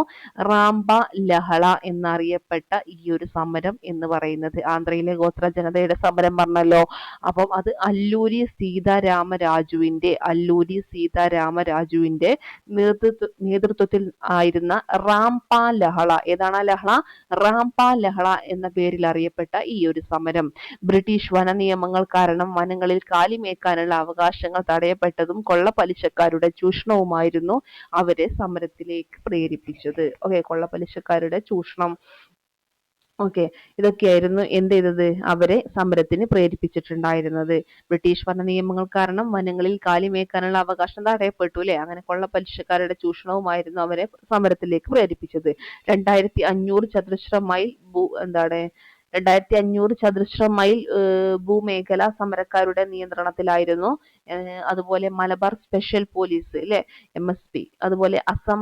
റാംപ ലഹള എന്നറിയപ്പെട്ട ഈ ഒരു സമരം എന്ന് പറയുന്നത്. ആന്ധ്രയിലെ ഗോത്ര ജനതയുടെ സമരം പറഞ്ഞല്ലോ. അപ്പം അത് അല്ലൂരി സീതാരാമരാജുവിന്റെ നേതൃത്വത്തിൽ ആയിരുന്ന റാംപ ലഹള. ഏതാണ് ലഹള? റാംപ ലഹള എന്ന പേരിൽ അറിയപ്പെട്ട ഈ ഒരു സമരം. ബ്രിട്ടീഷ് വന നിയമങ്ങൾ കാരണം വനങ്ങളിൽ കാലിമേക്കാനുള്ള അവകാശങ്ങൾ തടയപ്പെട്ടതും കൊള്ളപ്പലിശക്കാരുടെ ചൂഷണവുമായിരുന്നു അവരെ സമരത്തിലേക്ക് പ്രേരിപ്പിച്ചത്. ഓക്കെ, കൊള്ളപ്പലിശക്കാരുടെ ചൂഷണം ഓക്കെ, ഇതൊക്കെയായിരുന്നു എന്ത് ചെയ്തത്, അവരെ സമരത്തിന് പ്രേരിപ്പിച്ചിട്ടുണ്ടായിരുന്നത്. ബ്രിട്ടീഷ് ഭരണ നിയമങ്ങൾ കാരണം വനങ്ങളിൽ കാലിമേക്കാനുള്ള അവകാശം തടയപ്പെട്ടു അല്ലെ. അങ്ങനെ കൊള്ളപ്പലിശക്കാരുടെ ചൂഷണവുമായിരുന്നു അവരെ സമരത്തിലേക്ക് പ്രേരിപ്പിച്ചത്. 2500 ചതുരശ്ര മൈൽ എന്താണ് 2500 ചതുരശ്ര മൈൽ ഭൂമേഖല സമരക്കാരുടെ നിയന്ത്രണത്തിലായിരുന്നു. അതുപോലെ മലബാർ സ്പെഷ്യൽ പോലീസ് അല്ലെ, MSP, അതുപോലെ അസം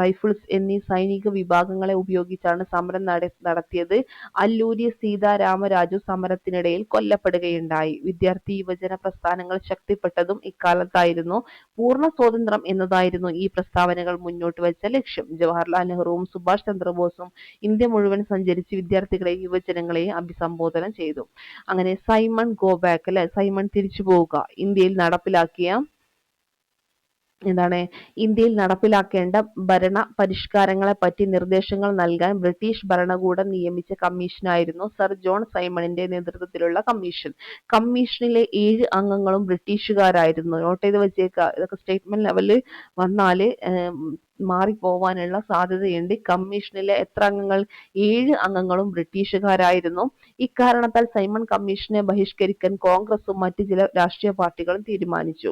റൈഫിൾസ് എന്നീ സൈനിക വിഭാഗങ്ങളെ ഉപയോഗിച്ചാണ് സമരം നടത്തിയത്. അല്ലൂരി സീതാരാമരാജു സമരത്തിനിടയിൽ കൊല്ലപ്പെടുകയുണ്ടായി. വിദ്യാർത്ഥി യുവജന പ്രസ്ഥാനങ്ങൾ ശക്തിപ്പെട്ടതും ഇക്കാലത്തായിരുന്നു. പൂർണ്ണ സ്വാതന്ത്ര്യം എന്നതായിരുന്നു ഈ പ്രസ്താവനകൾ മുന്നോട്ട് വെച്ച ലക്ഷ്യം. ജവഹർലാൽ നെഹ്റുവും സുഭാഷ് ചന്ദ്രബോസും ഇന്ത്യ മുഴുവൻ സഞ്ചരിച്ച് വിദ്യാർത്ഥികളെയും യുവജനങ്ങളെയും അഭിസംബോധന ചെയ്തു. അങ്ങനെ സൈമൺ ഗോ ബാക്ക് അല്ലെ, സൈമൺ തിരിച്ചു പോവുക, ഇന്ത്യയിൽ നടപ്പിലാക്കേണ്ട ഭരണ പരിഷ്കാരങ്ങളെ പറ്റി നിർദ്ദേശങ്ങൾ നൽകാൻ ബ്രിട്ടീഷ് ഭരണകൂടം നിയമിച്ച കമ്മീഷനായിരുന്നു സർ ജോൺ സൈമണിന്റെ നേതൃത്വത്തിലുള്ള കമ്മീഷൻ. കമ്മീഷനിലെ 7 അംഗങ്ങളും ബ്രിട്ടീഷുകാരായിരുന്നു. നോട്ട് ചെയ്ത് വെച്ചേക്കുക, ഇതൊക്കെ സ്റ്റേറ്റ്മെന്റ് ലെവലിൽ വന്നാല് മാറിപ്പോവാനുള്ള സാധ്യതയുണ്ട്. കമ്മീഷനിലെ എത്ര അംഗങ്ങൾ? 7 അംഗങ്ങളും ബ്രിട്ടീഷുകാരായിരുന്നു. ഇക്കാരണത്താൽ സൈമൺ കമ്മീഷനെ ബഹിഷ്കരിക്കാൻ കോൺഗ്രസും മറ്റ് ചില രാഷ്ട്രീയ പാർട്ടികളും തീരുമാനിച്ചു.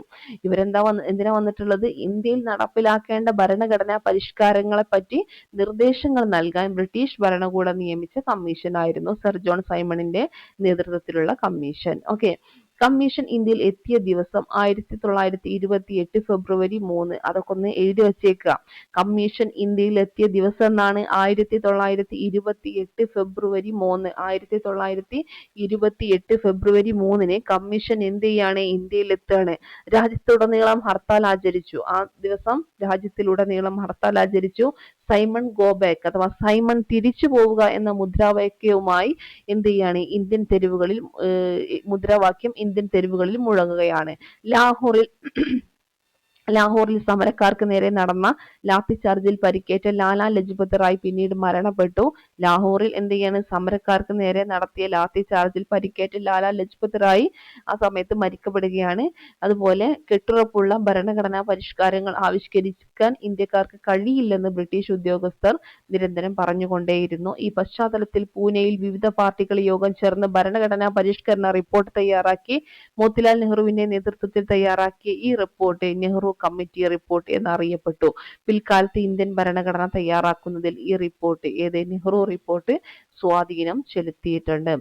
എന്തിനാ വന്നിട്ടുള്ളത്? ഇന്ത്യയിൽ നടപ്പിലാക്കേണ്ട ഭരണഘടനാ പരിഷ്കാരങ്ങളെ പറ്റി നിർദ്ദേശങ്ങൾ നൽകാൻ ബ്രിട്ടീഷ് ഭരണകൂടം നിയമിച്ച കമ്മീഷൻ ആയിരുന്നു സർ ജോൺ സൈമണിന്റെ നേതൃത്വത്തിലുള്ള കമ്മീഷൻ. ഓക്കെ, കമ്മീഷൻ ഇന്ത്യയിൽ എത്തിയ ദിവസം 1928 ഫെബ്രുവരി 3. അതൊക്കെ ഒന്ന് എഴുതി വച്ചേക്കുക. കമ്മീഷൻ ഇന്ത്യയിൽ എത്തിയ ദിവസം എന്നാണ് 1928 ഫെബ്രുവരി 3. 1928 ഫെബ്രുവരി 3 കമ്മീഷൻ എന്ത് ചെയ്യാണ്? ഇന്ത്യയിൽ എത്തുകയാണ്. രാജ്യത്തുടനീളം ഹർത്താൽ ആചരിച്ചു. ആ ദിവസം രാജ്യത്തിലുടനീളം ഹർത്താൽ ആചരിച്ചു. സൈമൺ ഗോ ബാക്ക് അഥവാ സൈമൺ തിരിച്ചു പോവുക എന്ന മുദ്രാവാക്യവുമായി എന്ത് ചെയ്യാണ്? മുദ്രാവാക്യം ഇന്ത്യൻ തെരുവുകളിൽ മുഴങ്ങുകയാണ്. ലാഹോറിൽ സമരക്കാർക്ക് നേരെ നടന്ന ലാത്തി ചാർജിൽ പരിക്കേറ്റ ലാലാ ലജ്പത് റായ് പിന്നീട് മരണപ്പെട്ടു. ലാഹോറിൽ എന്ത് ചെയ്യാണ്? സമരക്കാർക്ക് നേരെ നടത്തിയ ലാത്തി ചാർജിൽ പരിക്കേറ്റ ലാലാ ലജ്പത് റായ് ആ സമയത്ത് മരിക്കപ്പെടുകയാണ്. അതുപോലെ കെട്ടുറപ്പുള്ള ഭരണഘടനാ പരിഷ്കാരങ്ങൾ ആവിഷ്കരിക്കാൻ ഇന്ത്യക്കാർക്ക് കഴിയില്ലെന്ന് ബ്രിട്ടീഷ് ഉദ്യോഗസ്ഥർ നിരന്തരം പറഞ്ഞുകൊണ്ടേയിരുന്നു. ഈ പശ്ചാത്തലത്തിൽ പൂനെയിൽ വിവിധ പാർട്ടികൾ യോഗം ചേർന്ന് ഭരണഘടനാ പരിഷ്കരണ റിപ്പോർട്ട് തയ്യാറാക്കി. മോത്തിലാൽ നെഹ്റുവിന്റെ നേതൃത്വത്തിൽ തയ്യാറാക്കിയ ഈ റിപ്പോർട്ട് നെഹ്റു കമ്മിറ്റി റിപ്പോർട്ട് എന്നറിയപ്പെട്ടു. പിൽക്കാലത്ത് ഇന്ത്യൻ ഭരണഘടന തയ്യാറാക്കുന്നതിൽ ഈ റിപ്പോർട്ട് നെഹ്റു റിപ്പോർട്ട് സ്വാധീനം ചെലുത്തിയിട്ടുണ്ട്.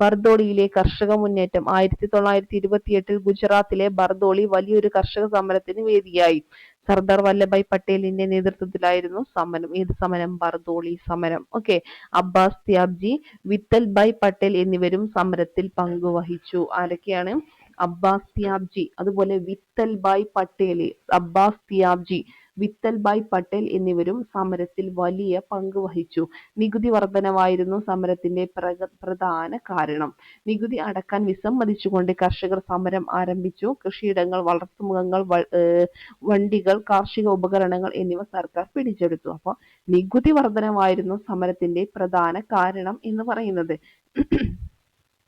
ബർദോളിയിലെ കർഷക മുന്നേറ്റം 1928 ഗുജറാത്തിലെ ബർദോളി വലിയൊരു കർഷക സമരത്തിന് വേദിയായി. സർദാർ വല്ലഭായ് പട്ടേലിന്റെ നേതൃത്വത്തിലായിരുന്നു സമരം. ഏത് സമരം? ബർദോളി സമരം. ഓക്കെ, അബ്ബാസ് ത്യാബ്ജി, വിത്തൽ ഭായ് പട്ടേൽ എന്നിവരും സമരത്തിൽ പങ്കുവഹിച്ചു. ആരൊക്കെയാണ്? അബ്ബാസ് ത്യാബ്ജി, അതുപോലെ വിത്തൽ ഭായ് പട്ടേൽ, അബ്ബാസ് ത്യാബ്ജി, വിത്തൽ ഭായ് പട്ടേൽ എന്നിവരും സമരത്തിൽ വലിയ പങ്ക് വഹിച്ചു. നികുതി വർധനവായിരുന്നു സമരത്തിന്റെ പ്രധാന കാരണം. നികുതി അടക്കാൻ വിസമ്മതിച്ചുകൊണ്ട് കർഷകർ സമരം ആരംഭിച്ചു. കൃഷിയിടങ്ങൾ, വളർത്തുമൃഗങ്ങൾ, വണ്ടികൾ, കാർഷിക ഉപകരണങ്ങൾ എന്നിവ സർക്കാർ പിടിച്ചെടുത്തു. അപ്പോൾ നികുതി വർധനവായിരുന്നു സമരത്തിന്റെ പ്രധാന കാരണം എന്ന് പറയുന്നത്.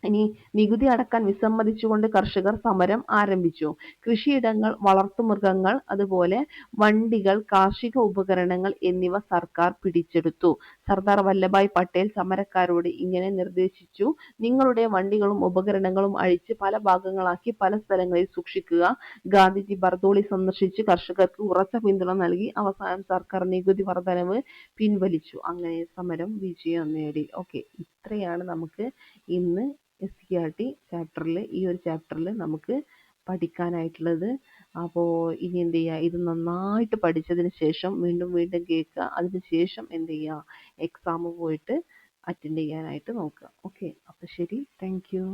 ഇനി നികുതി അടക്കാൻ വിസമ്മതിച്ചുകൊണ്ട് കർഷകർ സമരം ആരംഭിച്ചു. കൃഷിയിടങ്ങൾ, വളർത്തുമൃഗങ്ങൾ, അതുപോലെ വണ്ടികൾ, കാർഷിക ഉപകരണങ്ങൾ എന്നിവ സർക്കാർ പിടിച്ചെടുത്തു. സർദാർ വല്ലഭായ് പട്ടേൽ സമരക്കാരോട് ഇങ്ങനെ നിർദ്ദേശിച്ചു: നിങ്ങളുടെ വണ്ടികളും ഉപകരണങ്ങളും അഴിച്ച് പല ഭാഗങ്ങളാക്കി പല സ്ഥലങ്ങളിൽ സൂക്ഷിക്കുക. ഗാന്ധിജി ബർദോളി സന്ദർശിച്ച് കർഷകർക്ക് ഉറച്ച പിന്തുണ നൽകി. അവസാനം സർക്കാർ നികുതി വർധനവ് പിൻവലിച്ചു. അങ്ങനെ സമരം വിജയം നേടി. ഓക്കെ, ഇത്രയാണ് നമുക്ക് ഇന്ന് SCERT ചാപ്റ്ററിൽ, ഈ ഒരു ചാപ്റ്ററിൽ നമുക്ക് പഠിക്കാനായിട്ടുള്ളത്. അപ്പോൾ ഇനി എന്ത് ചെയ്യുക? ഇത് നന്നായിട്ട് പഠിച്ചതിന് ശേഷം വീണ്ടും കേൾക്കുക. അതിന് ശേഷം എന്ത് ചെയ്യുക? എക്സാം പോയിട്ട് അറ്റൻഡ് ചെയ്യാനായിട്ട് നോക്കുക. ഓക്കെ, അപ്പോൾ ശരി, താങ്ക് യു.